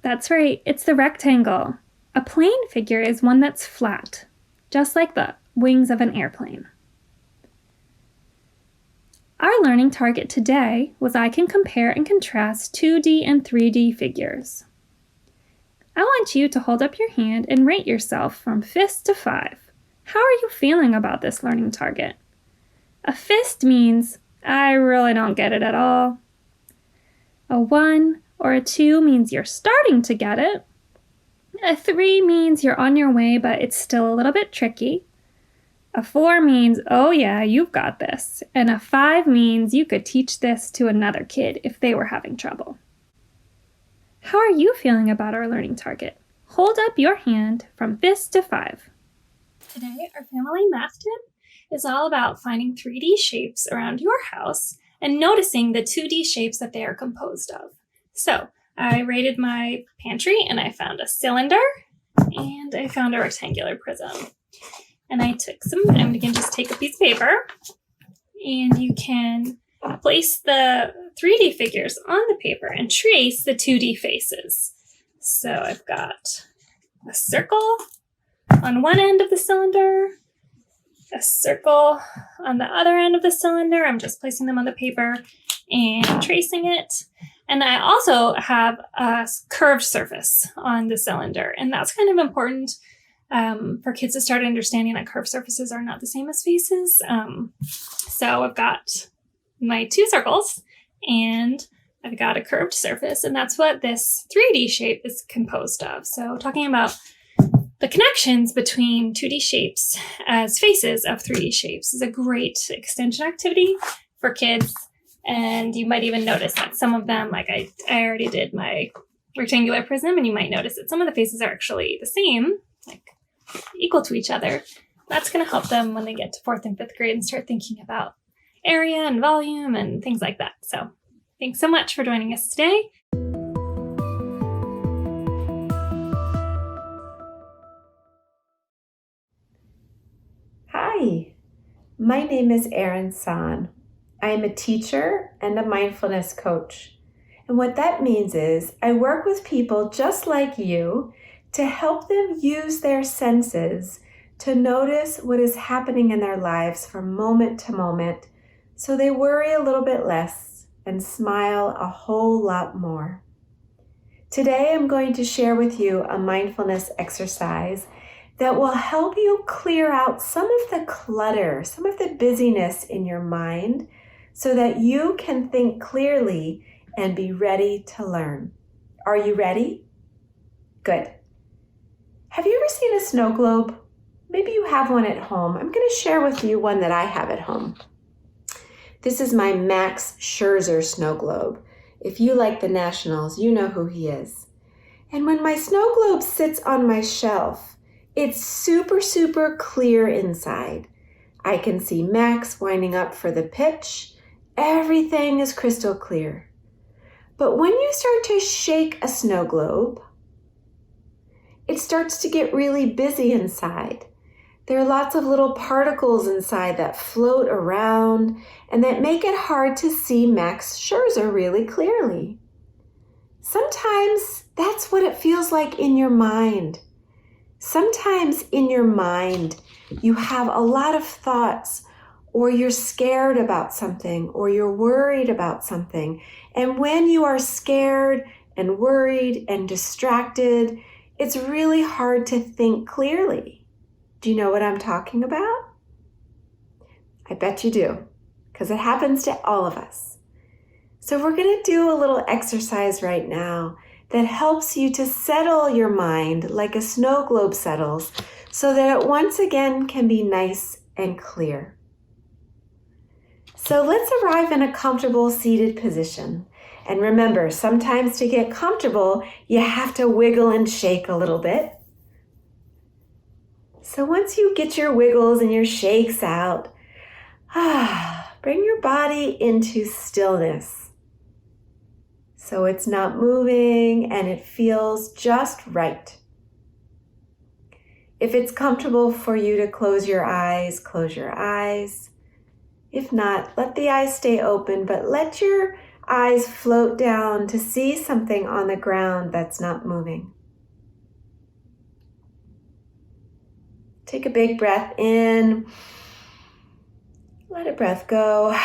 That's right, it's the rectangle. A plane figure is one that's flat, just like the wings of an airplane. Our learning target today was I can compare and contrast 2D and 3D figures. I want you to hold up your hand and rate yourself from fist to 5. How are you feeling about this learning target? A fist means, I really don't get it at all. A 1 or a 2 means you're starting to get it. A 3 means you're on your way, but it's still a little bit tricky. A 4 means, oh yeah, you've got this. And a 5 means you could teach this to another kid if they were having trouble. How are you feeling about our learning target? Hold up your hand from fist to 5. Today, our family math tip is all about finding 3D shapes around your house and noticing the 2D shapes that they are composed of. So, I raided my pantry and I found a cylinder and I found a rectangular prism. And I'm going to just take a piece of paper and you can place the 3D figures on the paper and trace the 2D faces. So I've got a circle on one end of the cylinder, a circle on the other end of the cylinder. I'm just placing them on the paper and tracing it. And I also have a curved surface on the cylinder. And that's kind of important for kids to start understanding that curved surfaces are not the same as faces. So I've got my 2 circles and I've got a curved surface, and that's what this 3D shape is composed of. So talking about the connections between 2D shapes as faces of 3D shapes is a great extension activity for kids. And you might even notice that some of them, like I already did my rectangular prism, and you might notice that some of the faces are actually the same, like equal to each other. That's going to help them when they get to 4th and 5th grade and start thinking about area and volume and things like that. So thanks so much for joining us today. Hi, my name is Erin San. I am a teacher and a mindfulness coach. And what that means is I work with people just like you to help them use their senses to notice what is happening in their lives from moment to moment so they worry a little bit less and smile a whole lot more. Today I'm going to share with you a mindfulness exercise that will help you clear out some of the clutter, some of the busyness in your mind so that you can think clearly and be ready to learn. Are you ready? Good. Have you ever seen a snow globe? Maybe you have one at home. I'm going to share with you one that I have at home. This is my Max Scherzer snow globe. If you like the Nationals, you know who he is. And when my snow globe sits on my shelf, it's super, super clear inside. I can see Max winding up for the pitch. Everything is crystal clear. But when you start to shake a snow globe, it starts to get really busy inside. There are lots of little particles inside that float around and that make it hard to see Max Scherzer really clearly. Sometimes that's what it feels like in your mind. Sometimes in your mind, you have a lot of thoughts, or you're scared about something, or you're worried about something. And when you are scared and worried and distracted, it's really hard to think clearly. Do you know what I'm talking about? I bet you do, because it happens to all of us. So we're going to do a little exercise right now that helps you to settle your mind like a snow globe settles so that it once again can be nice and clear. So let's arrive in a comfortable seated position. And remember, sometimes to get comfortable, you have to wiggle and shake a little bit. So once you get your wiggles and your shakes out, bring your body into stillness. So it's not moving and it feels just right. If it's comfortable for you to close your eyes, close your eyes. If not, let the eyes stay open, but let your eyes float down to see something on the ground that's not moving. Take a big breath in. Let a breath go.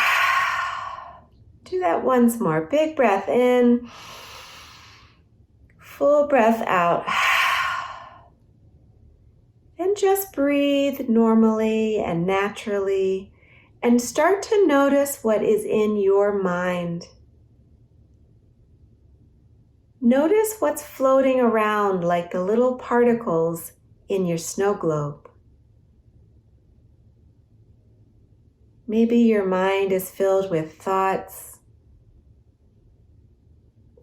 Do that once more. Big breath in. Full breath out. Then just breathe normally and naturally and start to notice what is in your mind. Notice what's floating around like the little particles in your snow globe. Maybe your mind is filled with thoughts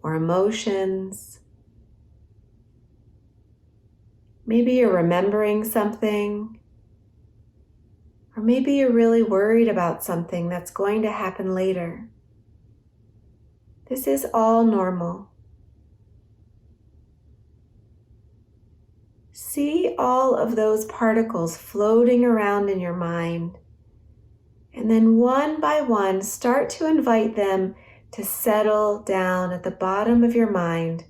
or emotions. Maybe you're remembering something, or maybe you're really worried about something that's going to happen later. This is all normal. See all of those particles floating around in your mind. And then one by one, start to invite them to settle down at the bottom of your mind,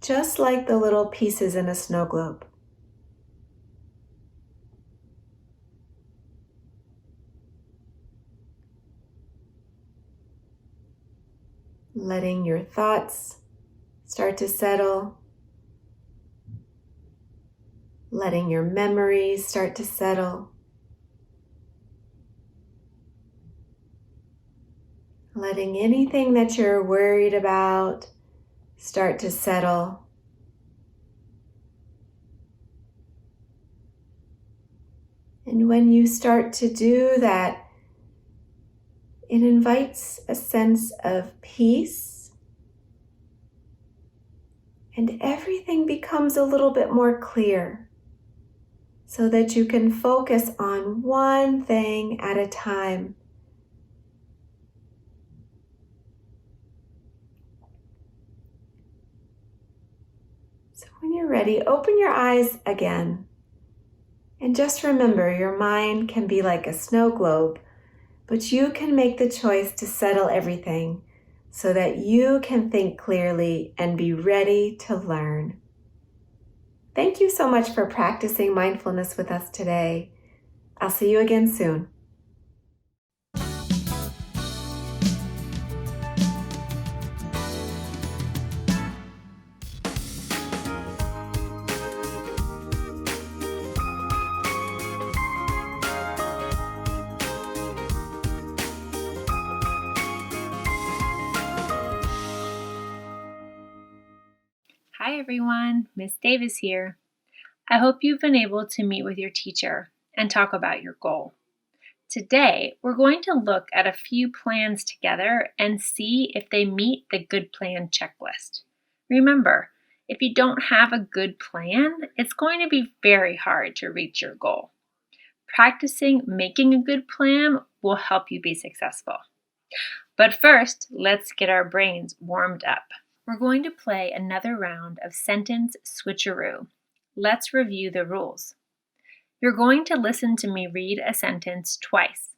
just like the little pieces in a snow globe. Letting your thoughts start to settle. Letting your memories start to settle. Letting anything that you're worried about start to settle. And when you start to do that, it invites a sense of peace, and everything becomes a little bit more clear so that you can focus on one thing at a time. So when you're ready, open your eyes again. And just remember, your mind can be like a snow globe, but you can make the choice to settle everything so that you can think clearly and be ready to learn. Thank you so much for practicing mindfulness with us today. I'll see you again soon. Hi everyone, Miss Davis here. I hope you've been able to meet with your teacher and talk about your goal. Today, we're going to look at a few plans together and see if they meet the good plan checklist. Remember, if you don't have a good plan, it's going to be very hard to reach your goal. Practicing making a good plan will help you be successful. But first, let's get our brains warmed up. We're going to play another round of sentence switcheroo. Let's review the rules. You're going to listen to me read a sentence twice.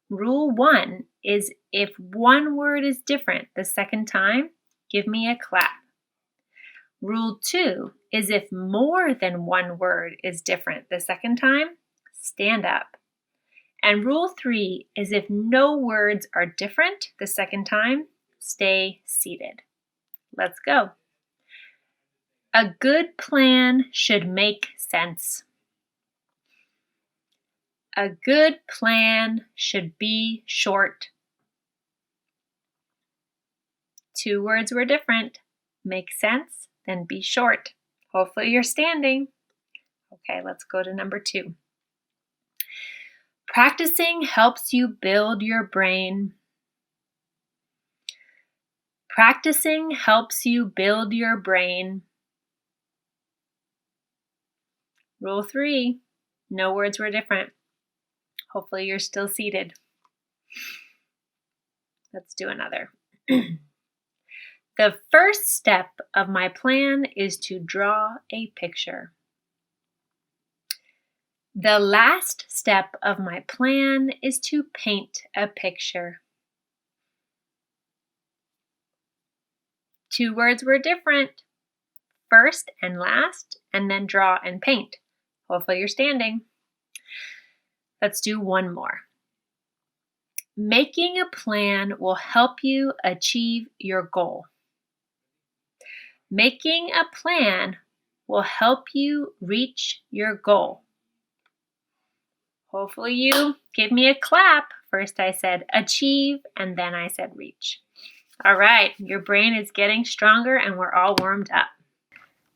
Rule 1 is if one word is different the second time, give me a clap. Rule 2 is if more than one word is different the second time, stand up. And rule 3 is if no words are different the second time, stay seated. Let's go. A good plan should make sense. A good plan should be short. 2 words were different. Make sense, then be short. Hopefully you're standing. Okay, let's go to number 2. Practicing helps you build your brain. Practicing helps you build your brain. Rule 3, no words were different. Hopefully you're still seated. Let's do another. The first step of my plan is to draw a picture. The last step of my plan is to paint a picture. 2 words were different. First and last, and then draw and paint. Hopefully you're standing. Let's do one more. Making a plan will help you achieve your goal. Making a plan will help you reach your goal. Hopefully you give me a clap. First I said achieve, and then I said reach. All right, your brain is getting stronger and we're all warmed up.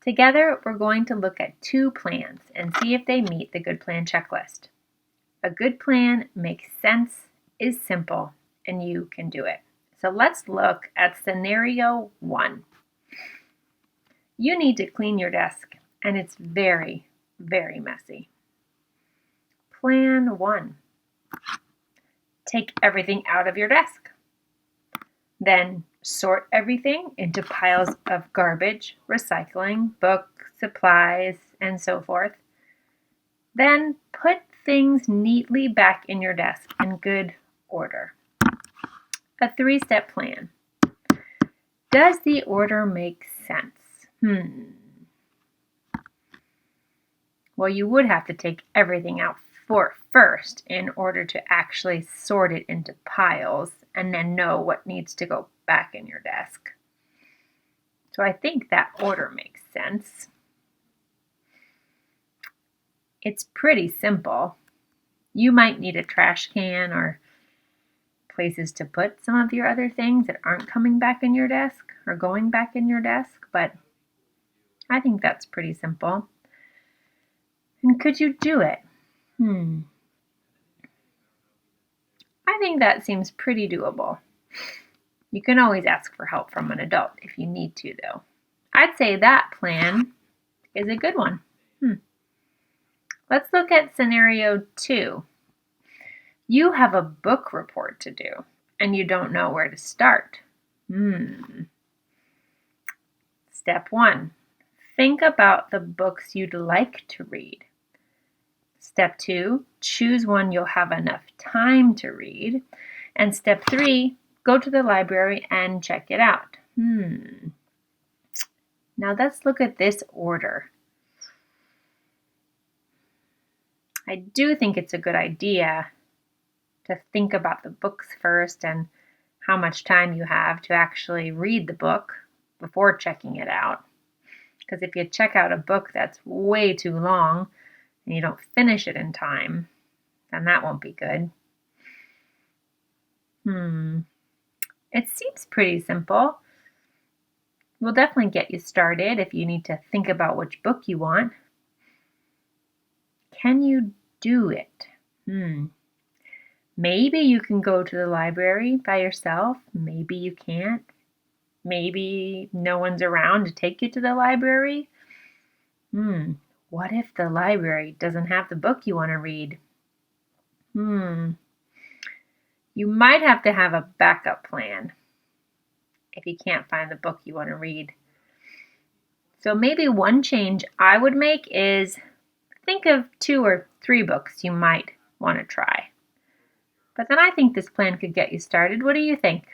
Together, we're going to look at 2 plans and see if they meet the good plan checklist. A good plan makes sense, is simple, and you can do it. So let's look at scenario 1. You need to clean your desk, and it's very, very messy. Plan 1. Take everything out of your desk. Then sort everything into piles of garbage, recycling, books, supplies, and so forth. Then put things neatly back in your desk in good order. A 3-step plan. Does the order make sense? Well, you would have to take everything out first in order to actually sort it into piles and then know what needs to go back in your desk. So I think that order makes sense. It's pretty simple. You might need a trash can or places to put some of your other things that aren't coming back in your desk or going back in your desk, but I think that's pretty simple. And could you do it? I think that seems pretty doable. You can always ask for help from an adult if you need to, though. I'd say that plan is a good one. Let's look at scenario 2. You have a book report to do, and you don't know where to start. Step 1. Think about the books you'd like to read. Step 2, choose one you'll have enough time to read. And step 3, go to the library and check it out. Now let's look at this order. I do think it's a good idea to think about the books first and how much time you have to actually read the book before checking it out. Because if you check out a book that's way too long and you don't finish it in time, then that won't be good. It seems pretty simple. We'll definitely get you started if you need to think about which book you want. Can you do it? Maybe you can go to the library by yourself. Maybe you can't. Maybe no one's around to take you to the library. What if the library doesn't have the book you want to read? You might have to have a backup plan if you can't find the book you want to read. So maybe one change I would make is think of 2 or 3 books you might want to try. But then I think this plan could get you started. What do you think?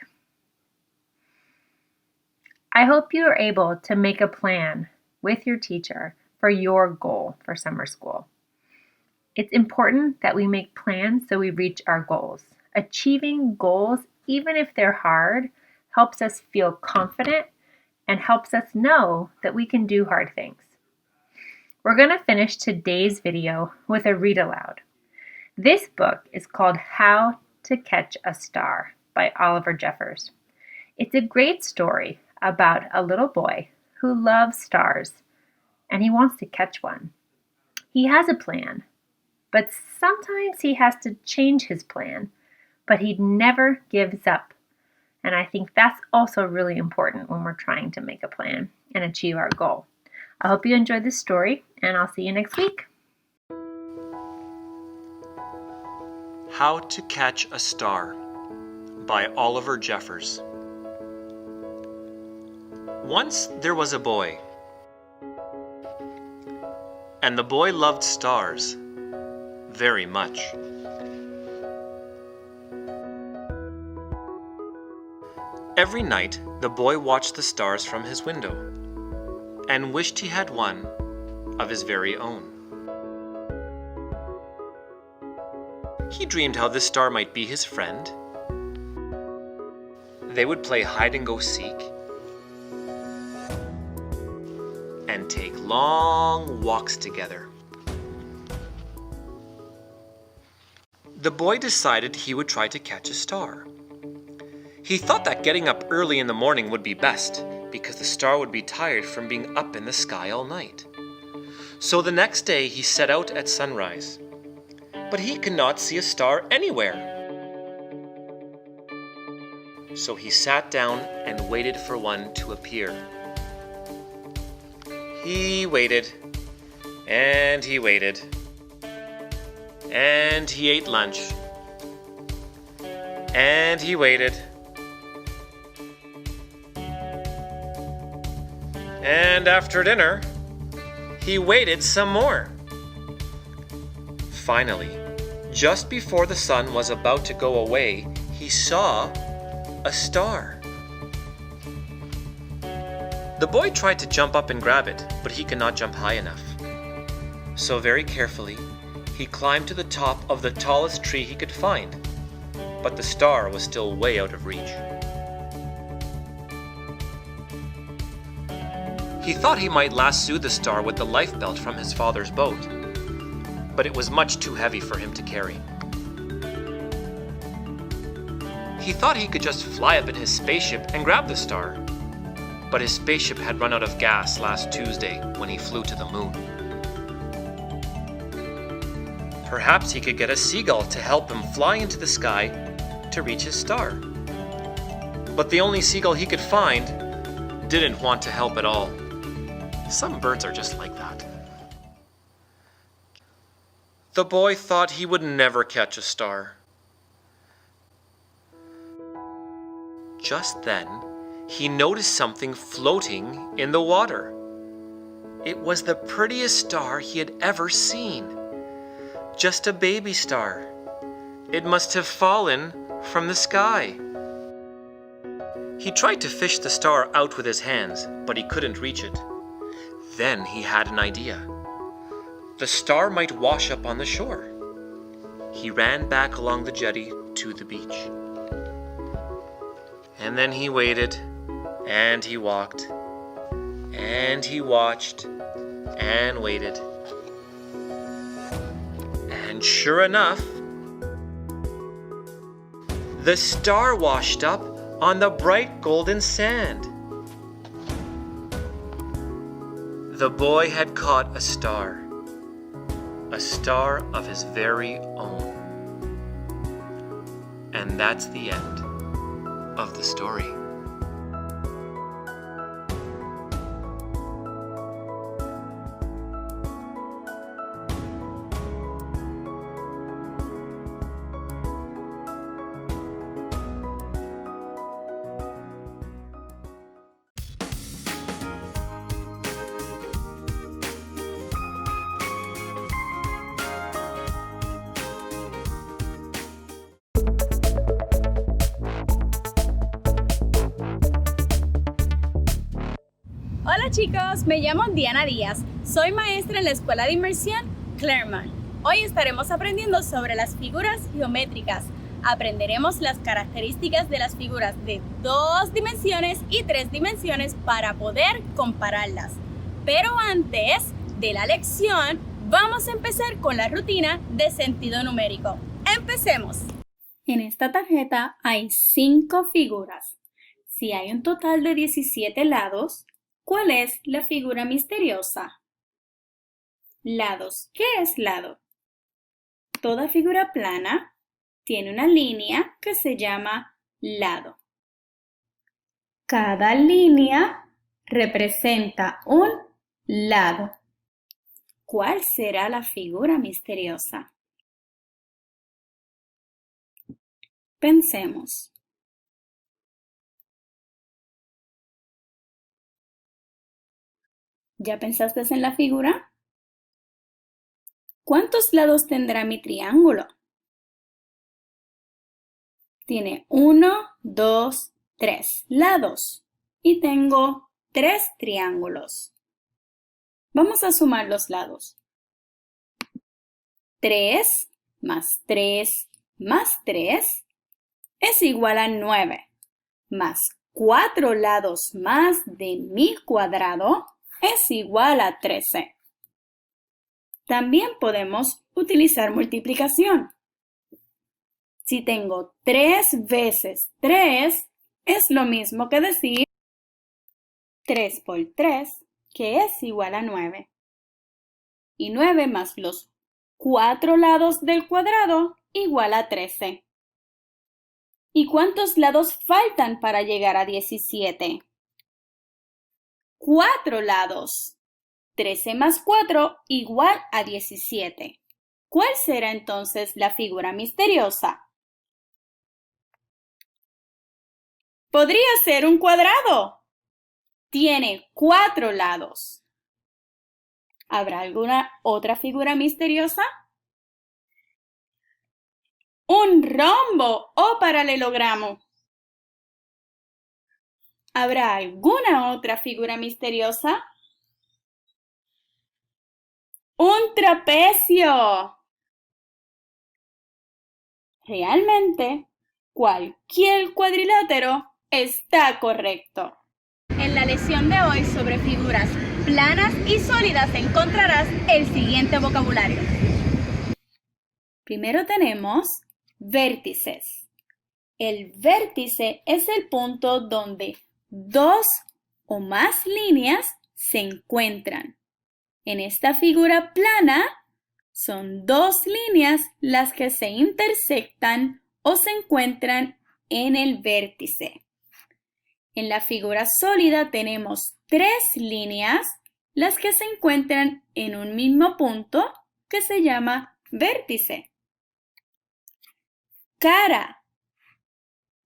I hope you are able to make a plan with your teacher for your goal for summer school. It's important that we make plans so we reach our goals. Achieving goals, even if they're hard, helps us feel confident and helps us know that we can do hard things. We're going to finish today's video with a read aloud. This book is called How to Catch a Star by Oliver Jeffers. It's a great story about a little boy who loves stars and he wants to catch one. He has a plan, but sometimes he has to change his plan, but he never gives up. And I think that's also really important when we're trying to make a plan and achieve our goal. I hope you enjoyed this story, and I'll see you next week. How to Catch a Star by Oliver Jeffers. Once there was a boy, and the boy loved stars very much. Every night, the boy watched the stars from his window and wished he had one of his very own. He dreamed how this star might be his friend. They would play hide and go seek and take long walks together. The boy decided he would try to catch a star. He thought that getting up early in the morning would be best, because the star would be tired from being up in the sky all night. So the next day he set out at sunrise, but he could not see a star anywhere. So he sat down and waited for one to appear. He waited, and he waited, and he ate lunch, and he waited, and after dinner, he waited some more. Finally, just before the sun was about to go away, he saw a star. The boy tried to jump up and grab it, but he could not jump high enough. So very carefully, he climbed to the top of the tallest tree he could find, but the star was still way out of reach. He thought he might lasso the star with the life belt from his father's boat, but it was much too heavy for him to carry. He thought he could just fly up in his spaceship and grab the star, but his spaceship had run out of gas last Tuesday when he flew to the moon. Perhaps he could get a seagull to help him fly into the sky to reach his star. But the only seagull he could find didn't want to help at all. Some birds are just like that. The boy thought he would never catch a star. Just then, he noticed something floating in the water. It was the prettiest star he had ever seen. Just a baby star. It must have fallen from the sky. He tried to fish the star out with his hands, but he couldn't reach it. Then he had an idea. The star might wash up on the shore. He ran back along the jetty to the beach. And then he waited, and he walked, and he watched, and waited. And sure enough, the star washed up on the bright golden sand. The boy had caught a star of his very own. And that's the end of the story. Hola chicos, me llamo Diana Díaz, soy maestra en la Escuela de Inmersión Claremont. Hoy estaremos aprendiendo sobre las figuras geométricas. Aprenderemos las características de las figuras de 2 dimensiones y 3 dimensiones para poder compararlas. Pero antes de la lección, vamos a empezar con la rutina de sentido numérico. ¡Empecemos! En esta tarjeta hay 5 figuras. Si hay un total de 17 lados, ¿cuál es la figura misteriosa? Lados. ¿Qué es lado? Toda figura plana tiene una línea que se llama lado. Cada línea representa un lado. ¿Cuál será la figura misteriosa? Pensemos. ¿Ya pensaste en la figura? ¿Cuántos lados tendrá mi triángulo? Tiene 1, 2, 3 lados y tengo 3 triángulos. Vamos a sumar los lados. 3 más 3 más 3 es igual a 9, más 4 lados más de mi cuadrado es igual a 13. También podemos utilizar multiplicación. Si tengo 3 veces 3, es lo mismo que decir 3 por 3, que es igual a 9. Y 9 más los 4 lados del cuadrado igual a 13. ¿Y cuántos lados faltan para llegar a 17? 4 lados. 13 más 4 igual a 17. ¿Cuál será entonces la figura misteriosa? Podría ser un cuadrado. Tiene 4 lados. ¿Habrá alguna otra figura misteriosa? Un rombo o paralelogramo. ¿Habrá alguna otra figura misteriosa? ¡Un trapecio! Realmente, cualquier cuadrilátero está correcto. En la lección de hoy sobre figuras planas y sólidas encontrarás el siguiente vocabulario. Primero tenemos vértices. El vértice es el punto donde 2 o más líneas se encuentran. En esta figura plana son 2 líneas las que se intersectan o se encuentran en el vértice. En la figura sólida tenemos 3 líneas las que se encuentran en un mismo punto que se llama vértice. Cara.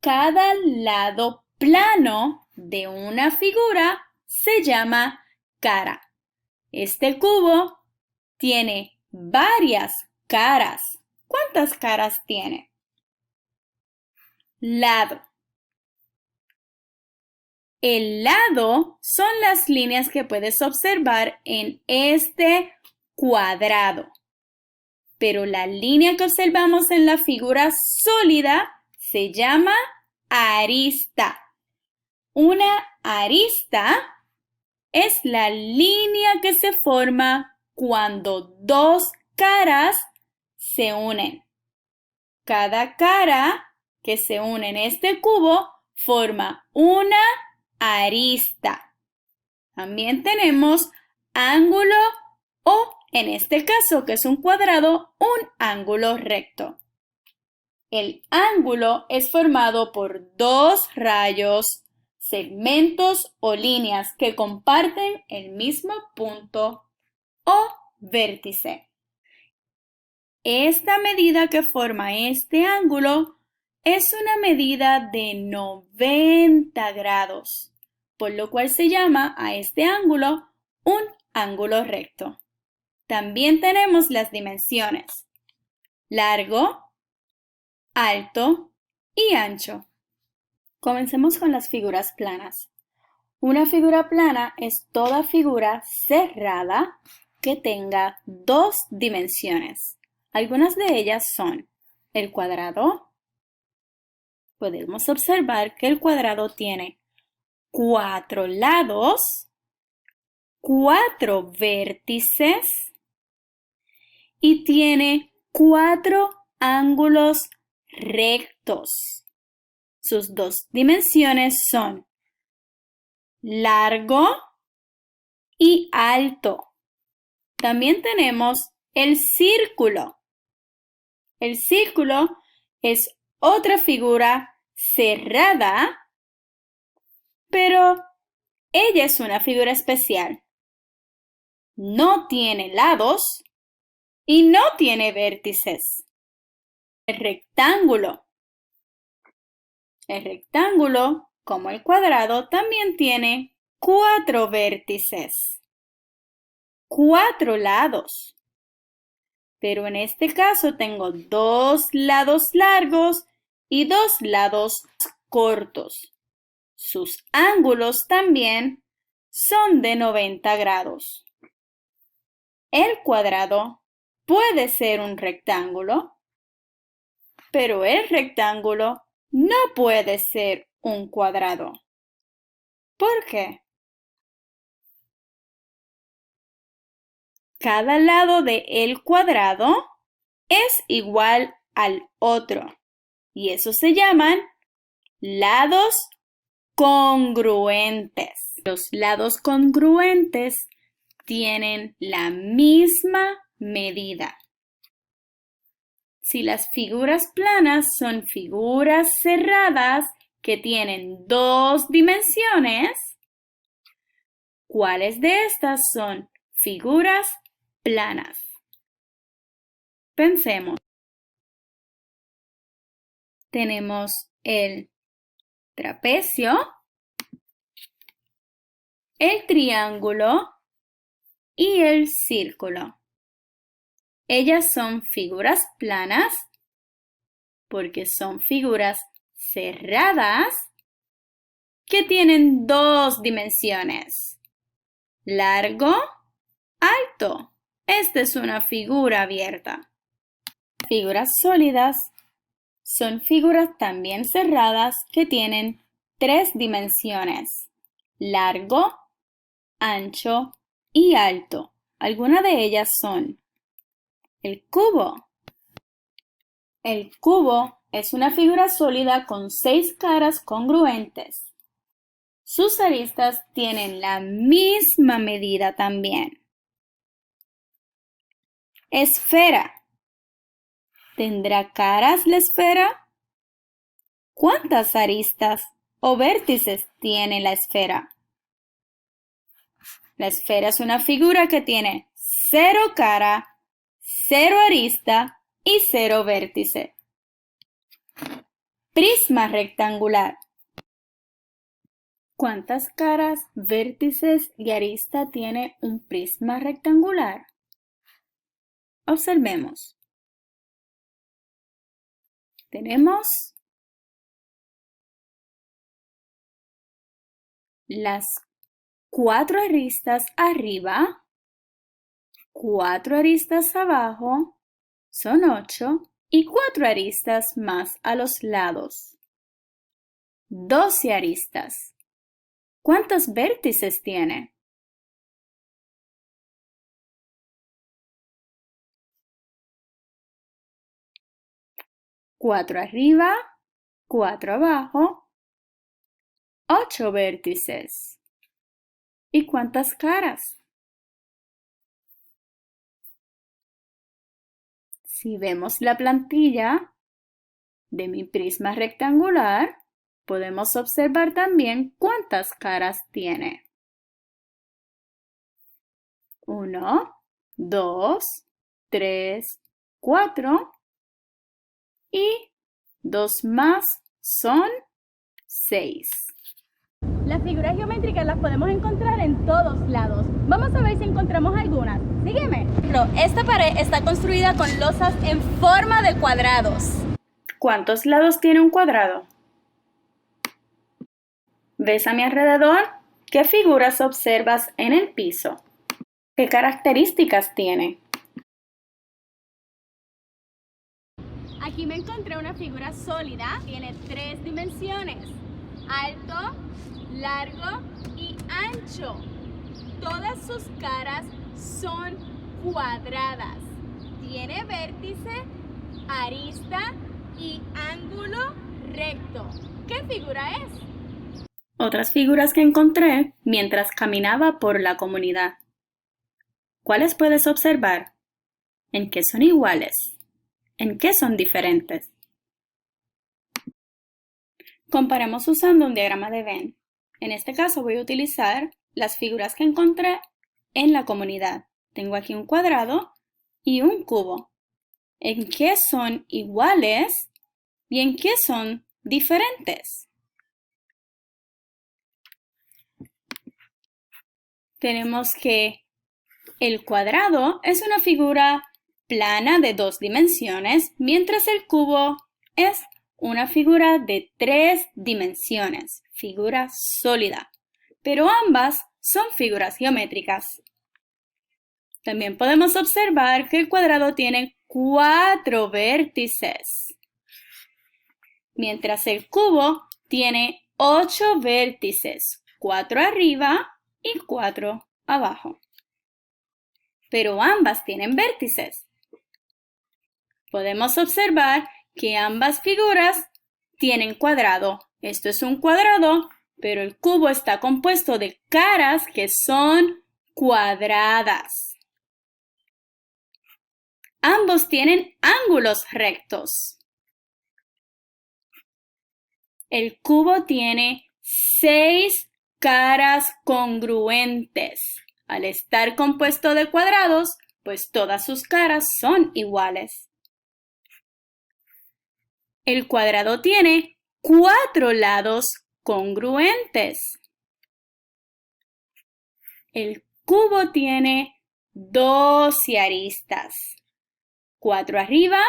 Cada lado plano de una figura se llama cara. Este cubo tiene varias caras. ¿Cuántas caras tiene? Lado. El lado son las líneas que puedes observar en este cuadrado. Pero la línea que observamos en la figura sólida se llama arista. Una arista es la línea que se forma cuando 2 caras se unen. Cada cara que se une en este cubo forma una arista. También tenemos ángulo o, en este caso que es un cuadrado, un ángulo recto. El ángulo es formado por dos rayos, segmentos o líneas que comparten el mismo punto o vértice. Esta medida que forma este ángulo es una medida de 90 grados, por lo cual se llama a este ángulo un ángulo recto. También tenemos las dimensiones: largo, alto y ancho. Comencemos con las figuras planas. Una figura plana es toda figura cerrada que tenga dos dimensiones. Algunas de ellas son el cuadrado. Podemos observar que el cuadrado tiene 4 lados, 4 vértices y tiene 4 ángulos rectos. Sus dos dimensiones son largo y alto. También tenemos el círculo. El círculo es otra figura cerrada, pero ella es una figura especial. No tiene lados y no tiene vértices. El rectángulo. El rectángulo, como el cuadrado, también tiene 4 vértices, 4 lados. Pero en este caso tengo 2 lados largos y 2 lados cortos. Sus ángulos también son de 90 grados. El cuadrado puede ser un rectángulo, pero el rectángulo no puede ser un cuadrado. ¿Por qué? Cada lado del cuadrado es igual al otro y eso se llaman lados congruentes. Los lados congruentes tienen la misma medida. Si las figuras planas son figuras cerradas que tienen dos dimensiones, ¿cuáles de estas son figuras planas? Pensemos. Tenemos el trapecio, el triángulo y el círculo. Ellas son figuras planas porque son figuras cerradas que tienen dos dimensiones: largo, alto. Esta es una figura abierta. Figuras sólidas son figuras también cerradas que tienen tres dimensiones: largo, ancho y alto. Algunas de ellas son el cubo. El cubo es una figura sólida con 6 caras congruentes. Sus aristas tienen la misma medida también. Esfera. ¿Tendrá caras la esfera? ¿Cuántas aristas o vértices tiene la esfera? La esfera es una figura que tiene 0 cara, 0 arista y 0 vértice. Prisma rectangular. ¿Cuántas caras, vértices y arista tiene un prisma rectangular? Observemos. Tenemos las 4 aristas arriba, 4 aristas abajo, son 8, y 4 aristas más a los lados. 12 aristas. ¿Cuántos vértices tiene? Cuatro arriba, 4 abajo, 8 vértices. ¿Y cuántas caras? Si vemos la plantilla, de mi prisma rectangular, podemos observar también cuántas caras tiene. 1, 2, 3, 4 y 2 más son 6. Las figuras geométricas las podemos encontrar en todos lados. Vamos a ver si encontramos algunas. Sígueme. Esta pared está construida con losas en forma de cuadrados. ¿Cuántos lados tiene un cuadrado? ¿Ves a mi alrededor? ¿Qué figuras observas en el piso? ¿Qué características tiene? Aquí me encontré una figura sólida. Tiene 3 dimensiones. Alto, largo y ancho. Todas sus caras son cuadradas. Tiene vértice, arista y ángulo recto. ¿Qué figura es? Otras figuras que encontré mientras caminaba por la comunidad. ¿Cuáles puedes observar? ¿En qué son iguales? ¿En qué son diferentes? Comparemos usando un diagrama de Venn. En este caso voy a utilizar las figuras que encontré en la comunidad. Tengo aquí un cuadrado y un cubo. ¿En qué son iguales y en qué son diferentes? Tenemos que el cuadrado es una figura plana de 2 dimensiones, mientras el cubo es una figura de 3 dimensiones, figura sólida, pero ambas son figuras geométricas. También podemos observar que el cuadrado tiene 4 vértices, mientras el cubo tiene 8 vértices, 4 arriba y 4 abajo. Pero ambas tienen vértices. Podemos observar que ambas figuras tienen cuadrado. Esto es un cuadrado, pero el cubo está compuesto de caras que son cuadradas. Ambos tienen ángulos rectos. El cubo tiene 6 caras congruentes. Al estar compuesto de cuadrados, pues todas sus caras son iguales. El cuadrado tiene 4 lados congruentes. El cubo tiene 12 aristas. 4 arriba,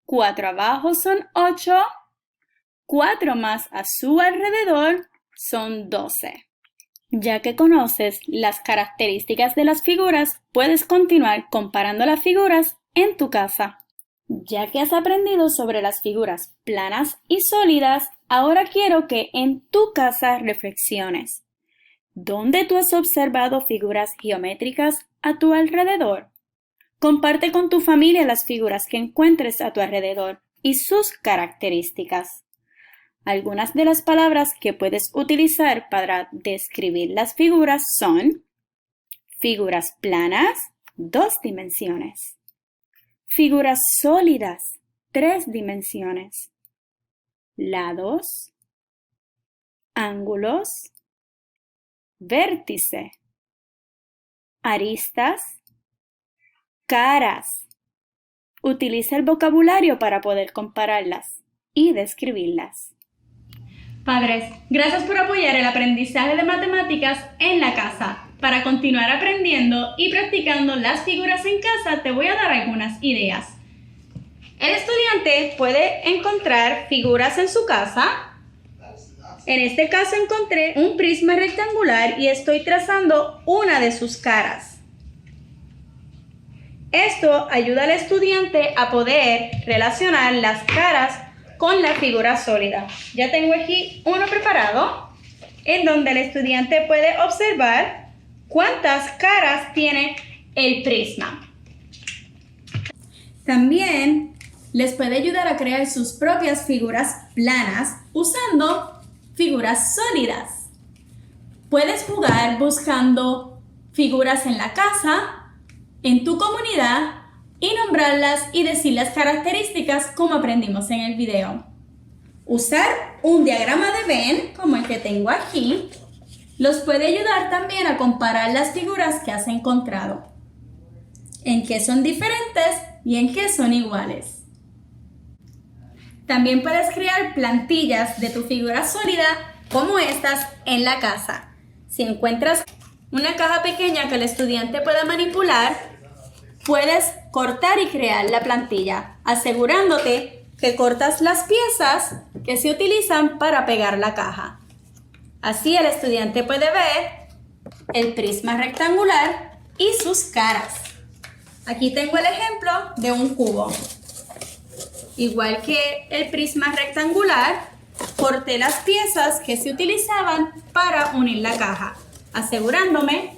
4 abajo son 8, 4 más a su alrededor son 12. Ya que conoces las características de las figuras, puedes continuar comparando las figuras en tu casa. Ya que has aprendido sobre las figuras planas y sólidas, ahora quiero que en tu casa reflexiones. ¿Dónde tú has observado figuras geométricas a tu alrededor? Comparte con tu familia las figuras que encuentres a tu alrededor y sus características. Algunas de las palabras que puedes utilizar para describir las figuras son figuras planas, 2 dimensiones. Figuras sólidas, 3 dimensiones. Lados, ángulos, vértice, aristas, caras. Utiliza el vocabulario para poder compararlas y describirlas. Padres, gracias por apoyar el aprendizaje de matemáticas en la casa. Para continuar aprendiendo y practicando las figuras en casa, te voy a dar algunas ideas. El estudiante puede encontrar figuras en su casa. En este caso encontré un prisma rectangular y estoy trazando una de sus caras. Esto ayuda al estudiante a poder relacionar las caras con la figura sólida. Ya tengo aquí uno preparado en donde el estudiante puede observar cuántas caras tiene el prisma. También les puede ayudar a crear sus propias figuras planas usando figuras sólidas. Puedes jugar buscando figuras en la casa, en tu comunidad y nombrarlas y decir las características como aprendimos en el video. Usar un diagrama de Venn como el que tengo aquí los puede ayudar también a comparar las figuras que has encontrado, en qué son diferentes y en qué son iguales. También puedes crear plantillas de tu figura sólida como estas en la casa. Si encuentras una caja pequeña que el estudiante pueda manipular, puedes cortar y crear la plantilla, asegurándote que cortas las piezas que se utilizan para pegar la caja. Así el estudiante puede ver el prisma rectangular y sus caras. Aquí tengo el ejemplo de un cubo. Igual que el prisma rectangular, corté las piezas que se utilizaban para unir la caja, asegurándome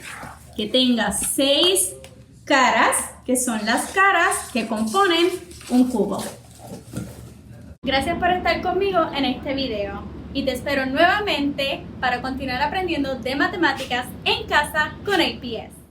que tenga 6 caras, que son las caras que componen un cubo. Gracias por estar conmigo en este video y te espero nuevamente para continuar aprendiendo de matemáticas en casa con APS.